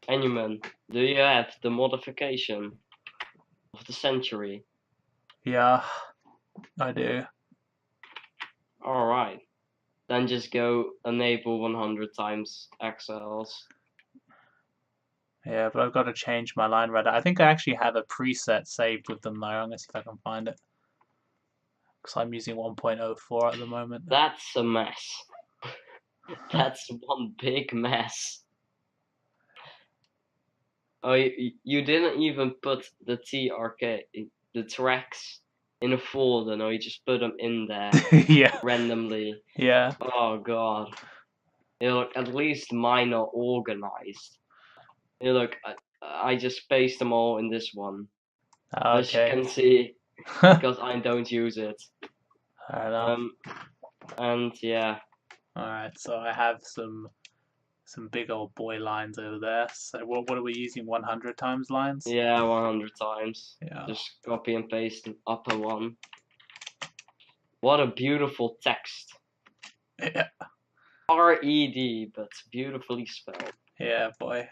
Anyman, do you have the modification of the century? Yeah, I do. Alright. Then just go enable 100 times XLs. Yeah, but I've got to change my line right. I think I actually have a preset saved with them though. I'm gonna see if I can find it. Because I'm using 1.04 at the moment. That's a mess. That's one big mess. Oh, you didn't even put the TRK, the tracks, in a folder. No, you just put them in there Yeah. randomly. Yeah. Oh god. Look, at least mine are organized. Look, I just pasted them all in this one. As you Okay. can see, because I don't use it. Fair enough. And yeah. Alright, so I have some big old boy lines over there. So what are we using? 100 times lines? Yeah, 100 times. Yeah. Just copy and paste the upper one. What a beautiful text. Yeah. R-E-D, but beautifully spelled. Yeah, boy.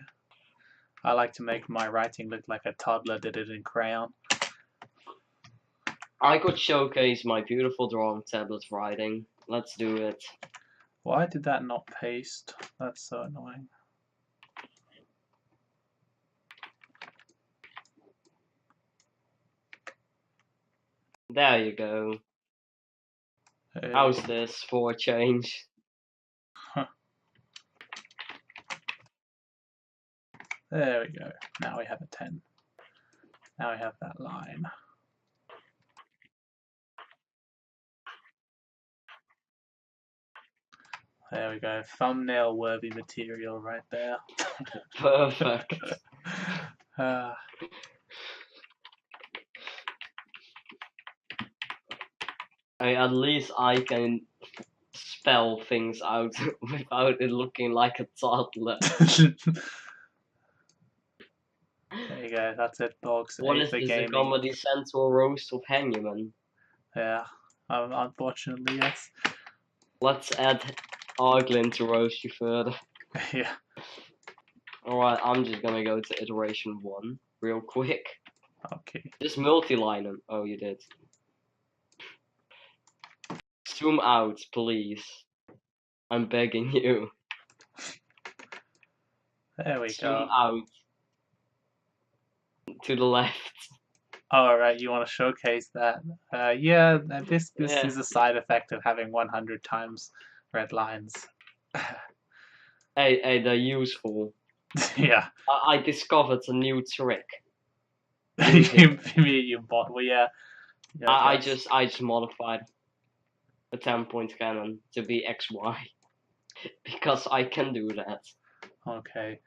I like to make my writing look like a toddler did it in crayon. I could showcase my beautiful drawing tablet writing. Let's do it. Why did that not paste? That's so annoying. There you go. Hey. How's this for a change? Huh. There we go. Now we have a 10. Now we have that line. There we go. Thumbnail worthy material right there. Perfect. At least I can spell things out without it looking like a toddler. There you go. That's it, folks. What is Aether this, a Gaming. Comedy Central roast of Hanuman? Yeah. Unfortunately, yes. Let's add Arglin to roast you further. Yeah. Alright, I'm just gonna go to iteration 1 real quick. Okay. Just multi-line them. Oh, you did. Zoom out, please. I'm begging you. There we Zoom go. out. To the left. Alright, you want to showcase that? Yeah, this Yeah. is a side effect of having 100 times red lines. Hey, they're useful. Yeah. I discovered a new trick. you bought. Well, yeah. I just modified a 10-point cannon to be XY because I can do that. Okay.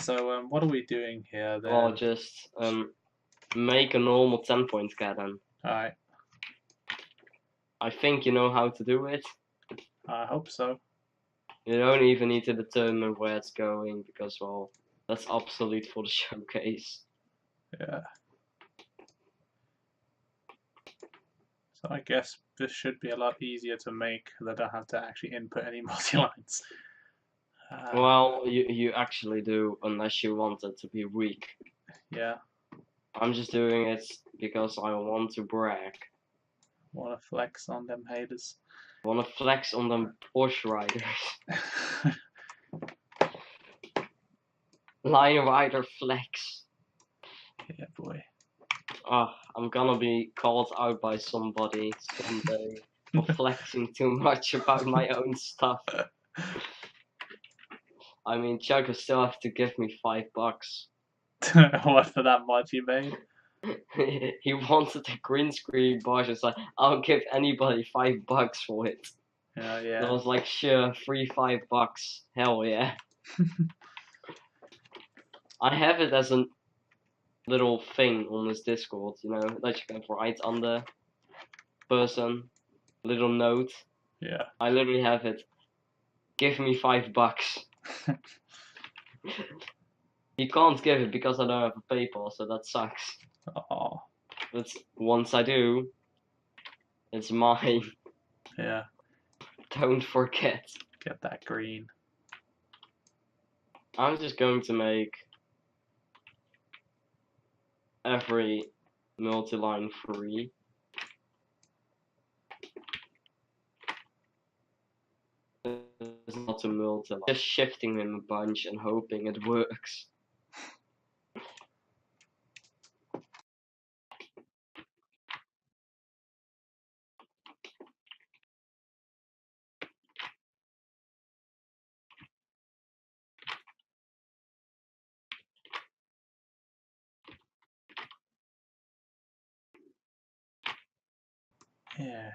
So what are we doing here then? Or just make a normal 10-point cannon. Alright. I think you know how to do it. I hope so. You don't even need to determine where it's going because, well, that's obsolete for the showcase. Yeah. So I guess this should be a lot easier to make because I don't have to actually input any multi-lines. Well, you actually do, unless you want it to be weak. Yeah. I'm just doing it because I want to brag. Want to flex on them haters. Want to flex on them Porsche riders. Lion Rider flex. Yeah, boy. Oh, I'm gonna be called out by somebody someday for flexing too much about my own stuff. I mean, Chuck will still have to give me $5. What for that mod you made? He wanted a green screen Bosch. It's like, I'll give anybody $5 for it. Oh And I yeah. was like, sure, free $5. Hell yeah. I have it as a little thing on this Discord, you know, that you can write on the person, little note. Yeah. I literally have it. Give me $5. He can't give it because I don't have a PayPal, so that sucks. Oh. But once I do, it's mine. Yeah. Don't forget. Get that green. I'm just going to make every multi-line free. It's not a multi-line. Just shifting them a bunch and hoping it works. Yeah.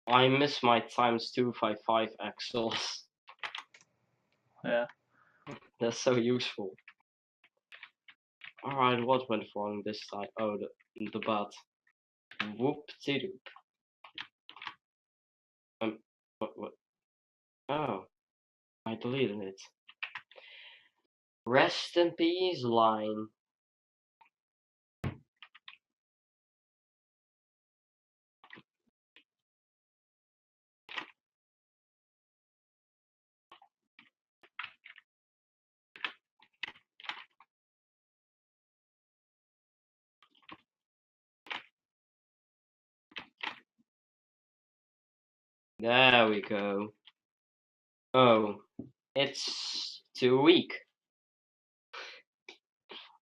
I miss my times 255 axles. Yeah. They're so useful. Alright, what went wrong this time? Oh, the bat. Whoop-de-doop. What? Oh, I deleted it. Rest in peace, line. There we go. Oh, it's too weak.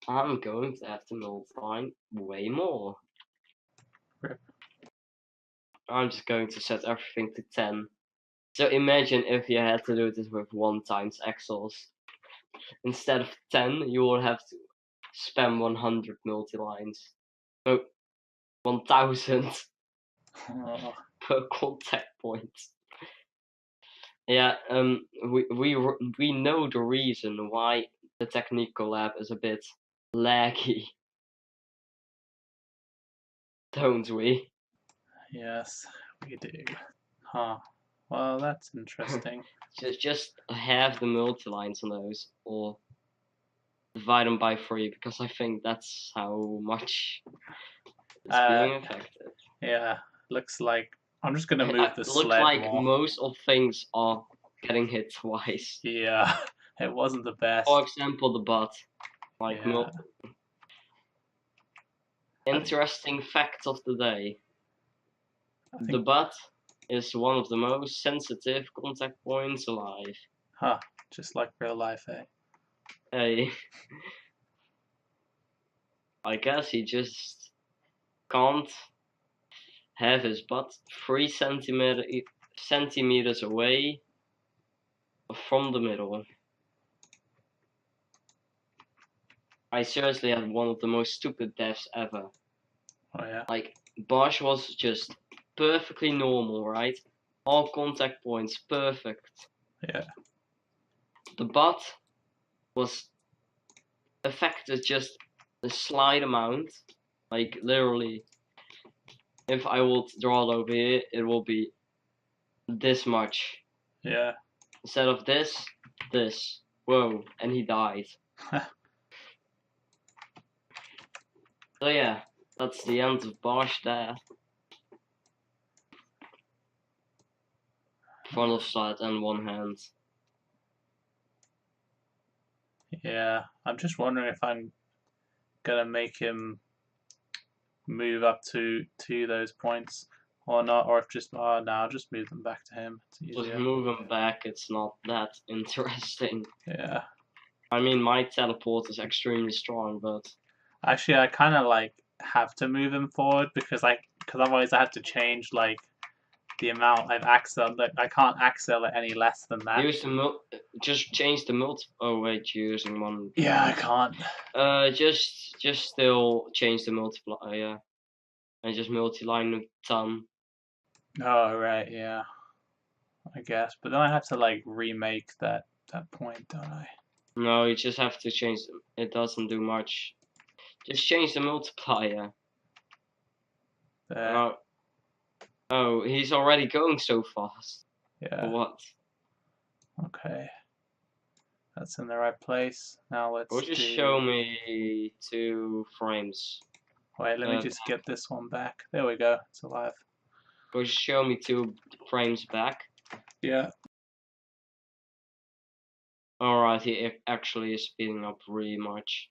I'm going to have to multiply way more. Rip. I'm just going to set everything to 10. So imagine if you had to do this with 1 times axles. Instead of 10, you will have to spam 100 multi-lines. Oh, 1000 Oh. per contact point. Yeah, we know the reason why the technique collab is a bit laggy, don't we? Yes, we do. Huh. Well, that's interesting. just have the multi-lines on those, or divide them by 3, because I think that's how much it's being affected. Yeah. Looks like I'm just gonna move the Looks sled like more. most of things are getting hit twice. Yeah. It wasn't the best. For example, the butt. Like, Yeah. interesting fact of the day. I The think. butt is one of the most sensitive contact points alive. Huh. Just like real life, eh? Hey, I guess he just can't have his butt 3 centimeters away from the middle. I seriously had one of the most stupid deaths ever. Oh yeah. Like, Bosch was just perfectly normal, right? All contact points perfect. Yeah. The butt was affected just a slight amount. Like, literally, if I would draw it over here, it will be this much. Yeah. Instead of this. Whoa, and he died. So yeah, that's the end of Bosch there. Front of slide and 1 hand. Yeah. I'm just wondering if I'm gonna make him move up to those points or not, or if just no, I'll just move them back to him. It's Just easier. move him back, it's not that interesting. Yeah. I mean, my teleport is extremely strong, but Actually, I kind of like have to move him forward because like because otherwise I have to change like the amount I've accessed. Like, I can't access it any less than that. Use the just change the multi. Oh wait, you're using one. Yeah, I can't. Just still change the multiplier and just multi-line with ton. Oh right, yeah. I guess, but then I have to like remake that point, don't I? No, you just have to change them. It doesn't do much. Just change the multiplier. There. Oh, he's already going so fast. Yeah. What? Okay. That's in the right place. Now let's Just show me 2 frames. Wait, let me just get this one back. There we go. It's alive. Go show me 2 frames back. Yeah. Alright, he actually is speeding up really much.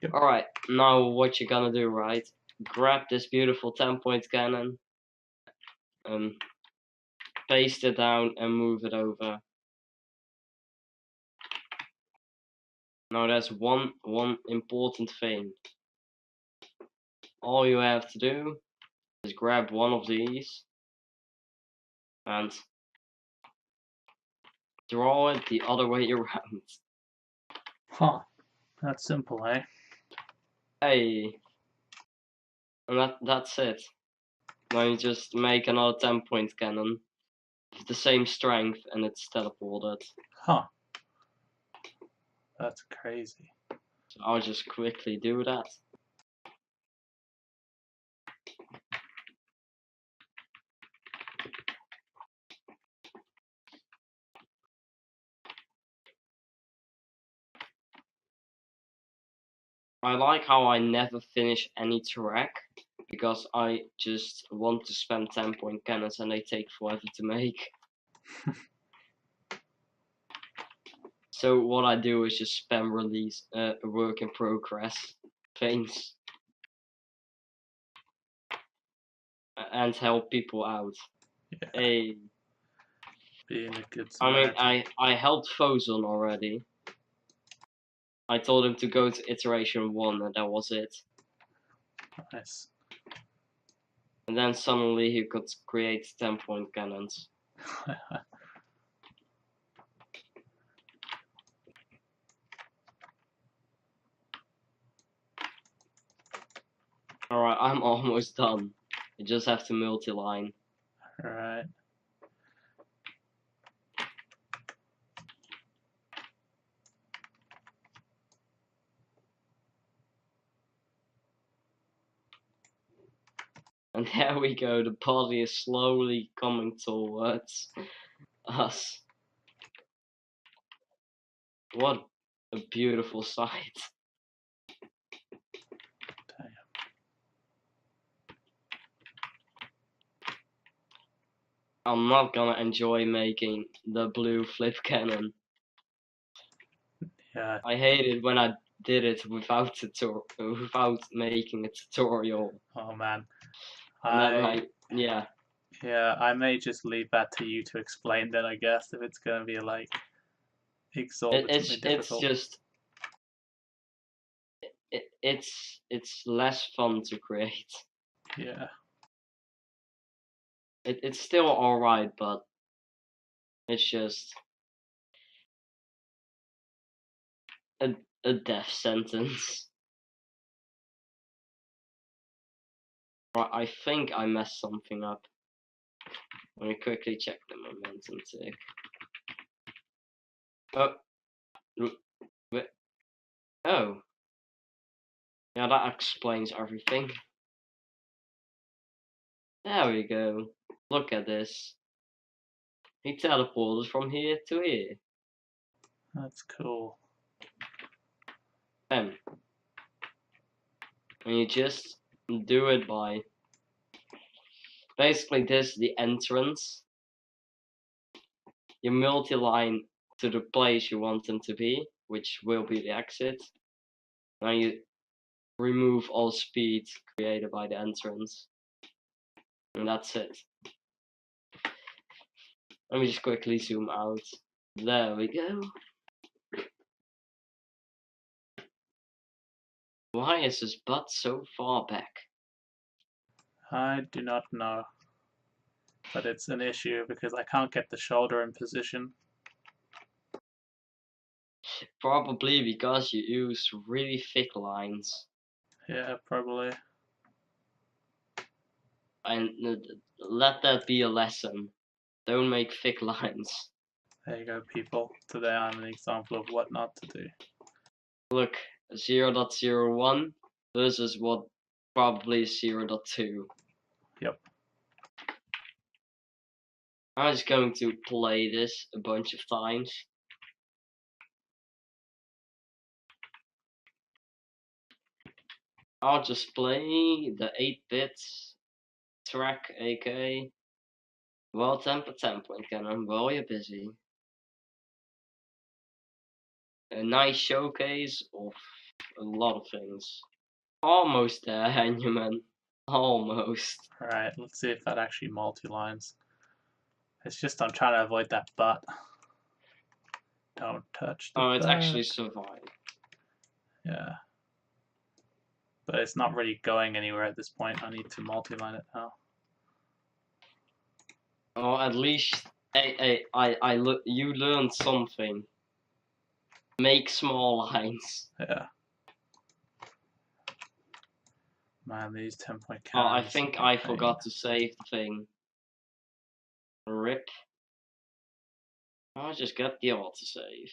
Yep. Alright, now what you're gonna do, right? Grab this beautiful 10-point cannon, paste it down and move it over. Now there's one important thing. All you have to do is grab one of these and draw it the other way around. Huh. That's simple, eh? Hey. And that's it. Now you just make another 10-point cannon with the same strength and it's teleported. Huh. That's crazy. So I'll just quickly do that. I like how I never finish any track because I just want to spam 10-point cannons and they take forever to make. So what I do is just spam release work in progress things and help people out. Yeah. Hey. Being a good Samaritan. Samaritan. I mean, I helped Fozon already. I told him to go to iteration 1 and that was it. Nice. And then suddenly he could create 10-point cannons. Alright, I'm almost done. I just have to multi-line. Alright. And there we go, the body is slowly coming towards us. What a beautiful sight. Damn. I'm not gonna enjoy making the blue flip cannon. Yeah. I hated when I did it without making a tutorial. Oh man. And then yeah. Yeah, I may just leave that to you to explain then, I guess, if it's gonna be like exorbitantly difficult. It's less fun to create. Yeah. It's still alright, but it's just a death sentence. Right, I think I messed something up. Let me quickly check the momentum tick. Oh. Yeah, that explains everything. There we go. Look at this. He teleported from here to here. That's cool. And you just do it by basically this is the entrance. You multi-line to the place you want them to be, which will be the exit. Now you remove all speed created by the entrance. And that's it. Let me just quickly zoom out. There we go. Why is his butt so far back? I do not know. But it's an issue because I can't get the shoulder in position. Probably because you use really thick lines. Yeah, probably. And let that be a lesson. Don't make thick lines. There you go, people. Today I'm an example of what not to do. Look, 0.01 versus what probably is 0.2. Yep. I'm just going to play this a bunch of times. I'll just play the 8-bit track, AK. Well, temper template cannon while you're busy. A nice showcase of a lot of things. Almost there, Henyaman. Almost. Alright, let's see if that actually multi-lines. It's just I'm trying to avoid that butt. Don't touch the Oh, butt. it's actually survived. Yeah. But it's not really going anywhere at this point. I need to multi-line it now. Oh, at least you learned something. Make small lines. Yeah. Man, these 10-point Oh, I cannons. think I forgot to save the thing. RIP. I'll just get the autosave.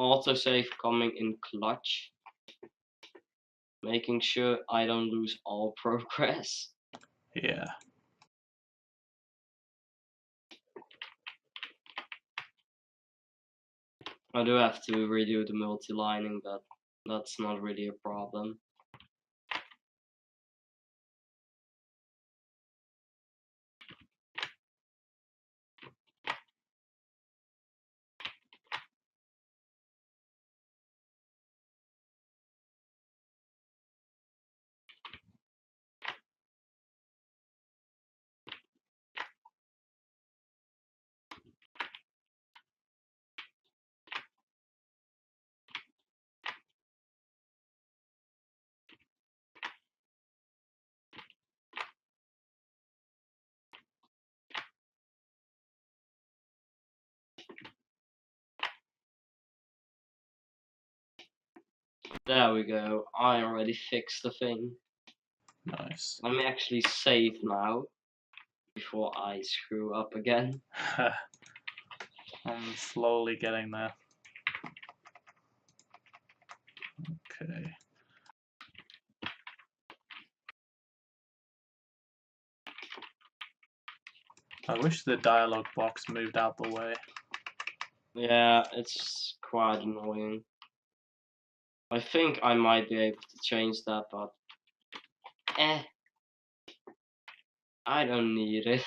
Autosave coming in clutch. Making sure I don't lose all progress. Yeah. I do have to redo the multi-lining, but that's not really a problem. There we go. I already fixed the thing. Nice. Let me actually save now before I screw up again. I'm slowly getting there. Okay. I wish the dialogue box moved out the way. Yeah, it's quite annoying. I think I might be able to change that, but I don't need it.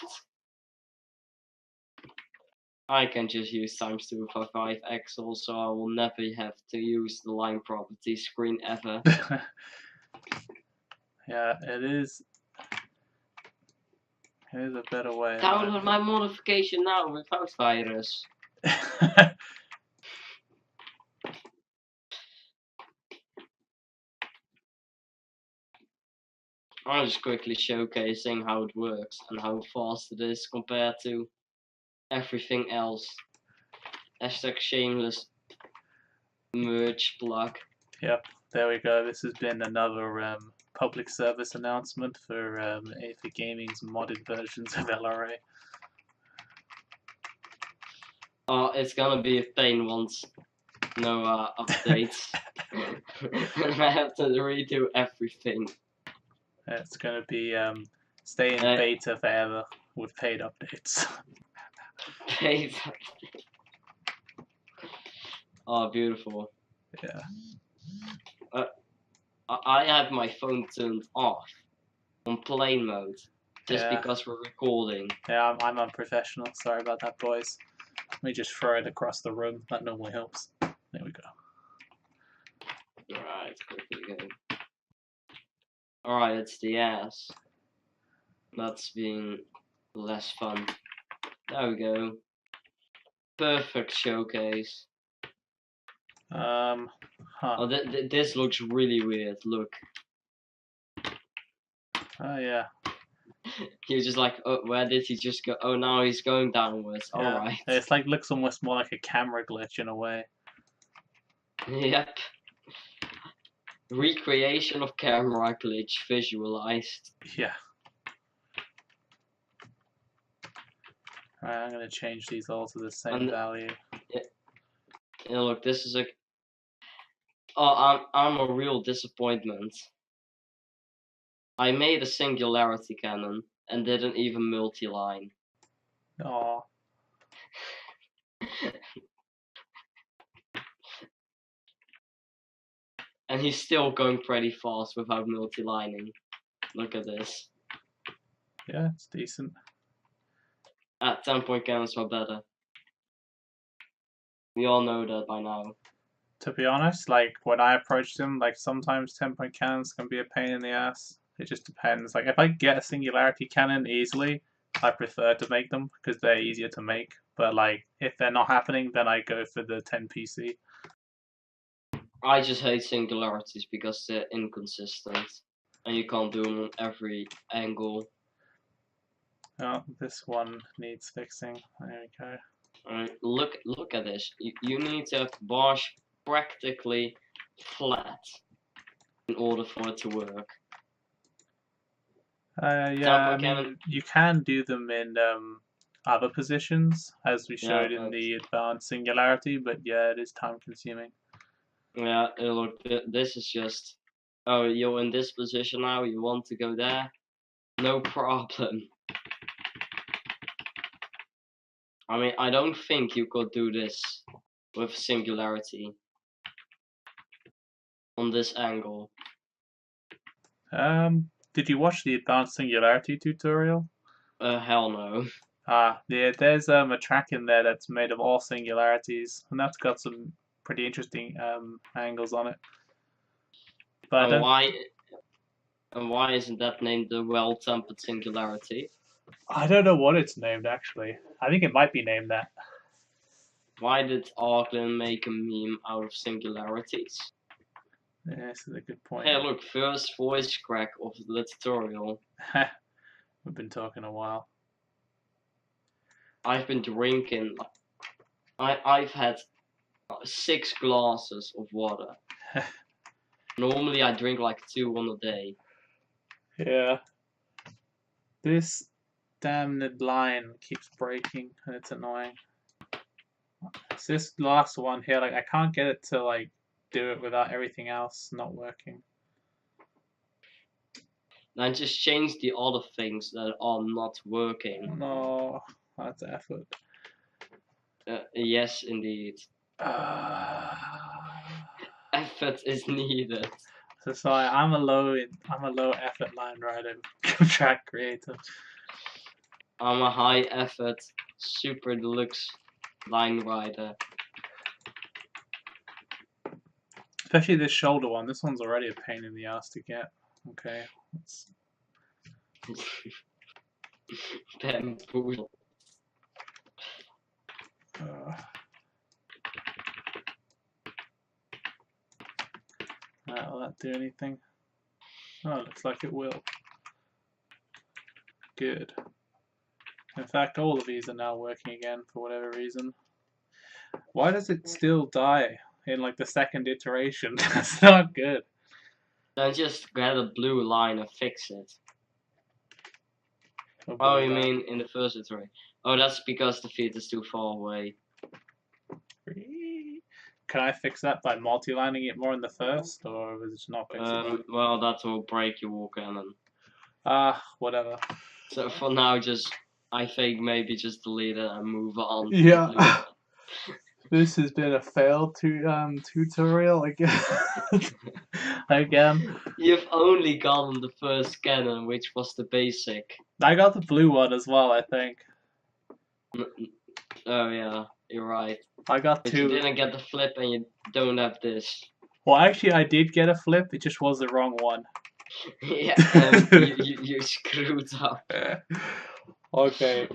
I can just use times255 Excel, so I will never have to use the line property screen ever. Yeah, it is. Here's a better way. Download my modification now without virus. I'm just quickly showcasing how it works and how fast it is compared to everything else. Hashtag shameless merge plug. Yep, there we go. This has been another public service announcement for Aether Gaming's modded versions of LRA. Oh, it's gonna be a pain once no updates. I have to redo everything. It's going to be stay in beta forever with paid updates. Paid. Oh, beautiful. Yeah. I have my phone turned off on plane mode just Yeah. because we're recording. Yeah, I'm unprofessional. Sorry about that, boys. Let me just throw it across the room. That normally helps. There we go. Alright, quickly go. Alright, it's the ass. That's being less fun. There we go. Perfect showcase. Huh. Oh, this looks really weird. Look, Oh yeah. he was just like, oh, where did he just go? Oh, now he's going downwards. All Yeah. right. It's like looks almost more like a camera glitch in a way. Yep. Recreation of camera glitch visualized. Yeah. Alright, I'm gonna change these all to the same And value. look, this is a. Oh, I'm a real disappointment. I made a singularity cannon and didn't even multi-line. Oh. And he's still going pretty fast without multi-lining. Look at this. Yeah, it's decent. At 10-point cannons are better. We all know that by now. To be honest, like when I approach them, like sometimes 10-point cannons can be a pain in the ass. It just depends. Like if I get a singularity cannon easily, I prefer to make them because they're easier to make. But like if they're not happening, then I go for the 10 PC. I just hate singularities because they're inconsistent. And you can't do them on every angle. Oh, this one needs fixing. There we go. Alright, look at this. You need to have bars practically flat in order for it to work. Yeah, I mean, you can do them in other positions, as we showed in the advanced singularity, but yeah, it is time consuming. Yeah, look, this is just. Oh, you're in this position now, you want to go there? No problem. I mean, I don't think you could do this with singularity on this angle. Did you watch the advanced singularity tutorial? Hell no. Yeah, there's a track in there that's made of all singularities, and that's got some pretty interesting angles on it. But And why isn't that named the well-tempered singularity? I don't know what it's named actually. I think it might be named that. Why did Auckland make a meme out of singularities? Yeah, this is a good point. Hey, look, first voice crack of the tutorial. We've been talking a while. I've been drinking. I've had 6 glasses of water. Normally I drink like 2 on a day. Yeah. This damned line keeps breaking and it's annoying. It's this last one here, like I can't get it to like do it without everything else not working. Then just change the other things that are not working. No, that's effort. Yes, indeed. Effort is needed. So sorry, I'm a low effort line rider, track creator. I'm a high effort, super deluxe line rider. Especially this shoulder one. This one's already a pain in the ass to get. Okay, let's. Bamboozle. Will that do anything? Oh, looks like it will. Good. In fact, all of these are now working again for whatever reason. Why does it still die in like the second iteration? That's not good. Then just get a blue line and fix it. Oh, you mean in the first iteration? Oh, that's because the feed is too far away. Can I fix that by multi-lining it more in the first, or is it not fixable? Well, that will break your wall cannon. Whatever. So for now, I think maybe just delete it and move on. Yeah. This has been a failed tutorial again. Again. You've only gotten the first cannon, which was the basic. I got the blue one as well, I think. Oh yeah, you're right. I got but 2. You didn't get the flip and you don't have this. Well, actually, I did get a flip, it just was the wrong one. Yeah, you screwed up. Okay,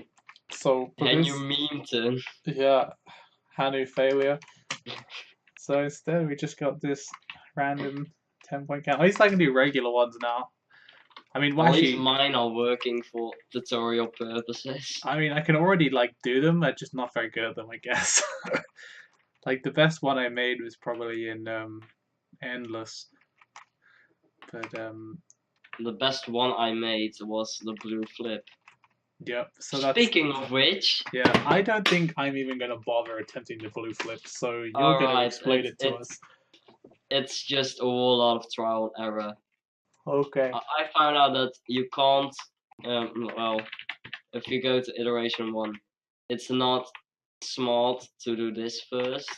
so... And you memed it. Yeah, Hanu failure. So instead, we just got this random 10-point count. At least I can do regular ones now. I mean, well, At least actually, mine are working for tutorial purposes. I mean, I can already like do them. I'm just not very good at them, I guess. Like the best one I made was probably in Endless, but The best one I made was the blue flip. yep. So that's Speaking of which, yeah. I don't think I'm even gonna bother attempting the blue flip. So you're gonna alright, explain it to us. it's just a whole lot of trial and error. Okay. I found out that you can't, well, if you go to iteration 1, it's not smart to do this first,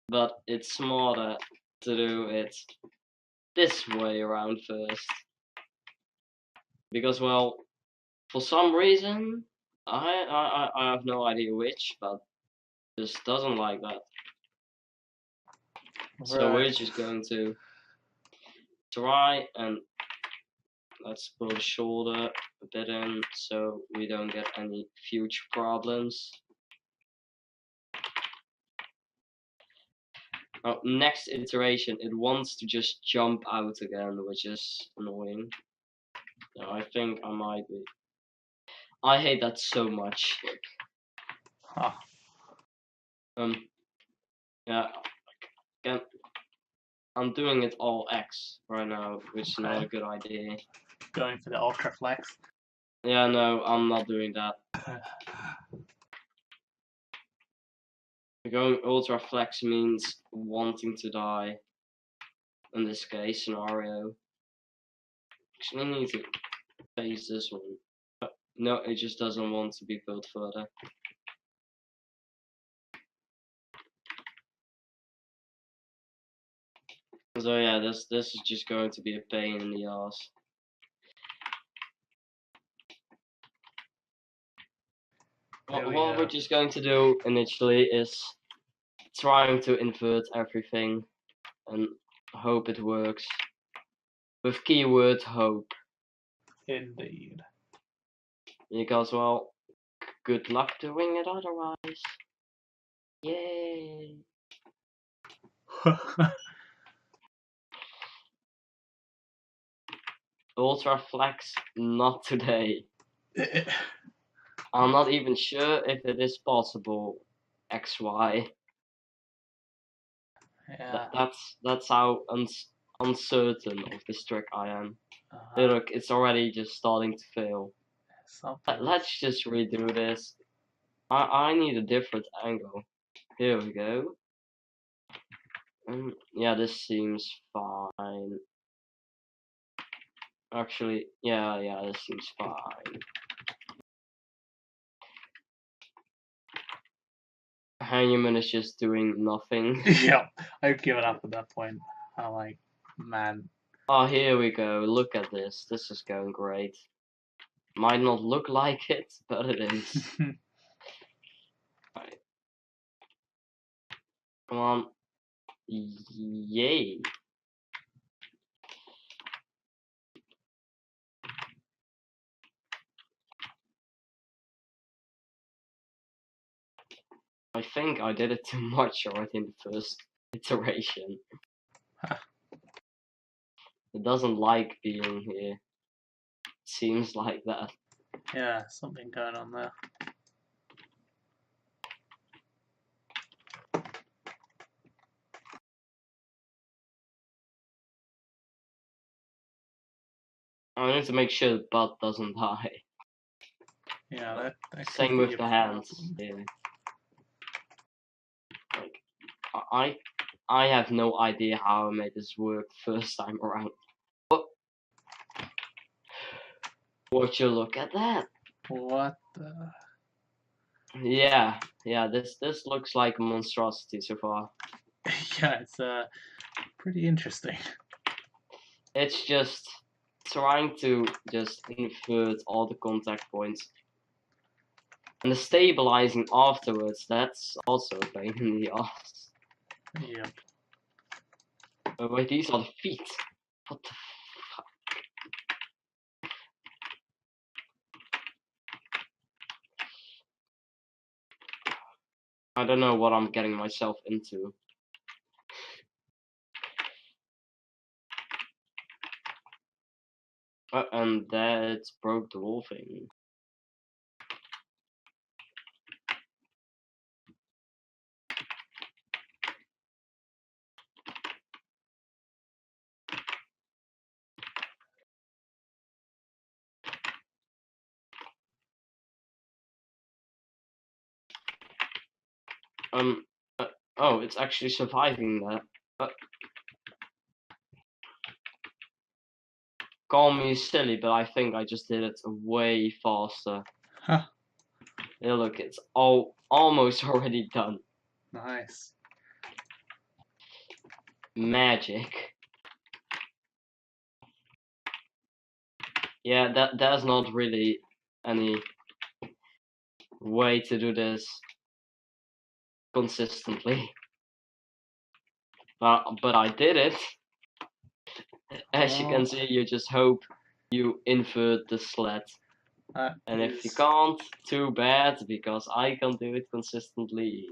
but it's smarter to do it this way around first. Because, well, for some reason, I have no idea which, but just doesn't like that. So we're Right. just going to try and let's pull the shoulder a bit in so we don't get any future problems. Now, next iteration, it wants to just jump out again, which is annoying. Now, I think I might be. I hate that so much. Huh. Yeah, again, I'm doing it all X right now, which is not Okay. a good idea. Going for the ultra flex. Yeah, no, I'm not doing that. Going ultra flex means wanting to die. In this case scenario, actually need to face this one. No, it just doesn't want to be built further. So yeah, this is just going to be a pain in the ass. What we're just going to do initially is trying to invert everything and hope it works. With keyword hope. Indeed. Because, well, good luck doing it otherwise. Yay! Ultra flex, not today. I'm not even sure if it is possible. XY. Yeah. That's how uncertain of this trick I am. Uh-huh. Look, it's already just starting to fail. Something. Let's just redo this. I need a different angle. Here we go. Yeah, this seems fine. Actually, yeah, this seems fine. Hanuman is just doing nothing. Yeah, I've given up at that point. I'm like, man. Oh, here we go. Look at this. This is going great. Might not look like it, but it is. Right. Come on. Yay. I think I did it too much already in the first iteration. It doesn't like being here. It seems like that. Yeah, something going on there. I need to make sure the butt doesn't die. Yeah, that could Same be with a the hands. problem. Yeah. Like, I have no idea how I made this work first time around. But would you look at that? What the? Yeah, this looks like a monstrosity so far. Yeah, it's pretty interesting. It's just trying to just invert all the contact points. And the stabilizing afterwards, that's also a pain in the ass. Yep. Oh, wait, these are the feet. What the fuck? I don't know what I'm getting myself into. And that broke the whole thing. Oh, it's actually surviving that. Call me silly, but I think I just did it way faster. Huh. Yeah, look, it's almost already done. Nice. Magic. Yeah, there's not really any way to do this consistently. But I did it. As you can see, you just hope you invert the sled. And if you can't, too bad, because I can't do it consistently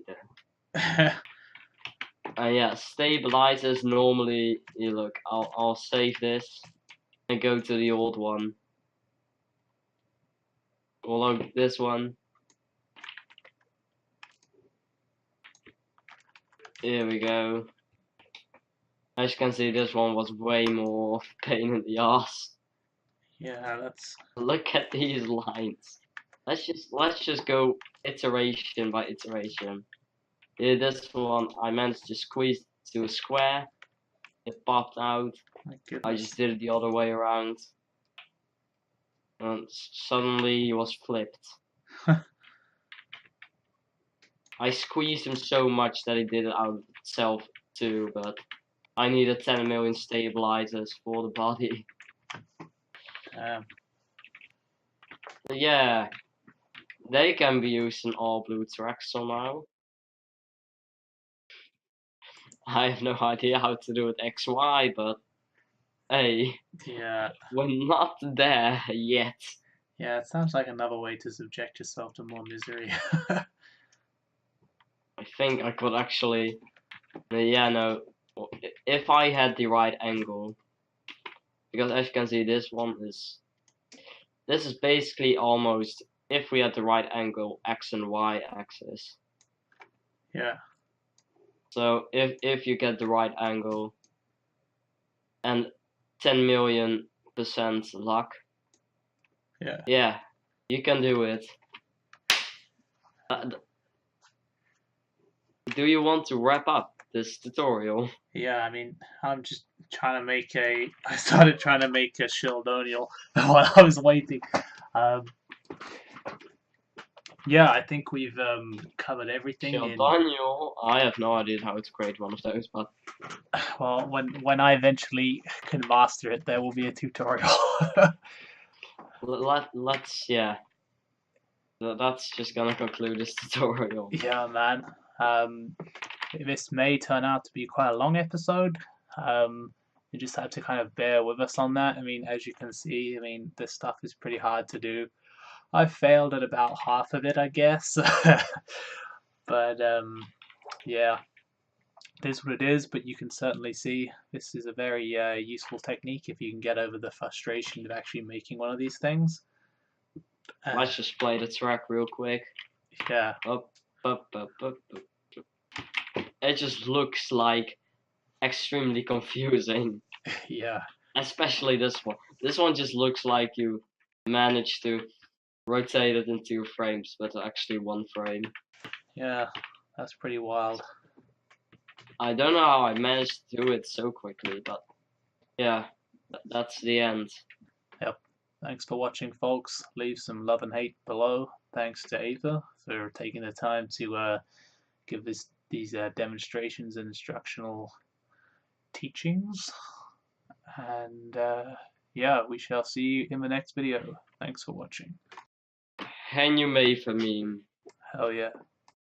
either. Yeah, stabilizers normally, you look, I'll save this and go to the old one. Although this one, here we go. As you can see, this one was way more pain in the ass. Yeah, that's. Look at these lines. Let's just go iteration by iteration. Yeah, this one I managed to squeeze to a square. It popped out. My goodness. I just did it the other way around. And suddenly he was flipped. I squeezed him so much that he did it out of itself too, but I needed 10 million stabilizers for the body. Yeah, they can be used in all blue tracks somehow. I have no idea how to do it XY, but hey, yeah, we're not there yet. Yeah, it sounds like another way to subject yourself to more misery. I think I could actually, yeah, no, if I had the right angle, because as you can see, this is basically almost, if we had the right angle, X and Y axis. Yeah. So if you get the right angle and 10 million% luck, yeah, you can do it. Do you want to wrap up this tutorial? Yeah, I mean, I'm just trying to make I started trying to make a Sheldonial while I was waiting. Yeah, I think we've covered everything. Sheldonial? I have no idea how to create one of those, but well, when I eventually can master it, there will be a tutorial. let's yeah. That's just gonna conclude this tutorial. Yeah, man. This may turn out to be quite a long episode. You just have to kind of bear with us on that. I mean, as you can see, I mean, this stuff is pretty hard to do. I failed at about half of it, I guess. But yeah, it is what it is. But you can certainly see this is a very useful technique if you can get over the frustration of actually making one of these things. Let's just play the track real quick. Yeah. Up, up, up, up, up. It just looks like extremely confusing. Yeah. Especially this one. This one just looks like you managed to rotate it in 2 frames, but actually 1 frame. Yeah, that's pretty wild. I don't know how I managed to do it so quickly, but yeah, that's the end. Yep. Thanks for watching, folks. Leave some love and hate below. Thanks to Aether for taking the time to give these demonstrations and instructional teachings. And yeah, we shall see you in the next video. Thanks for watching. Can you make a meme? Hell yeah.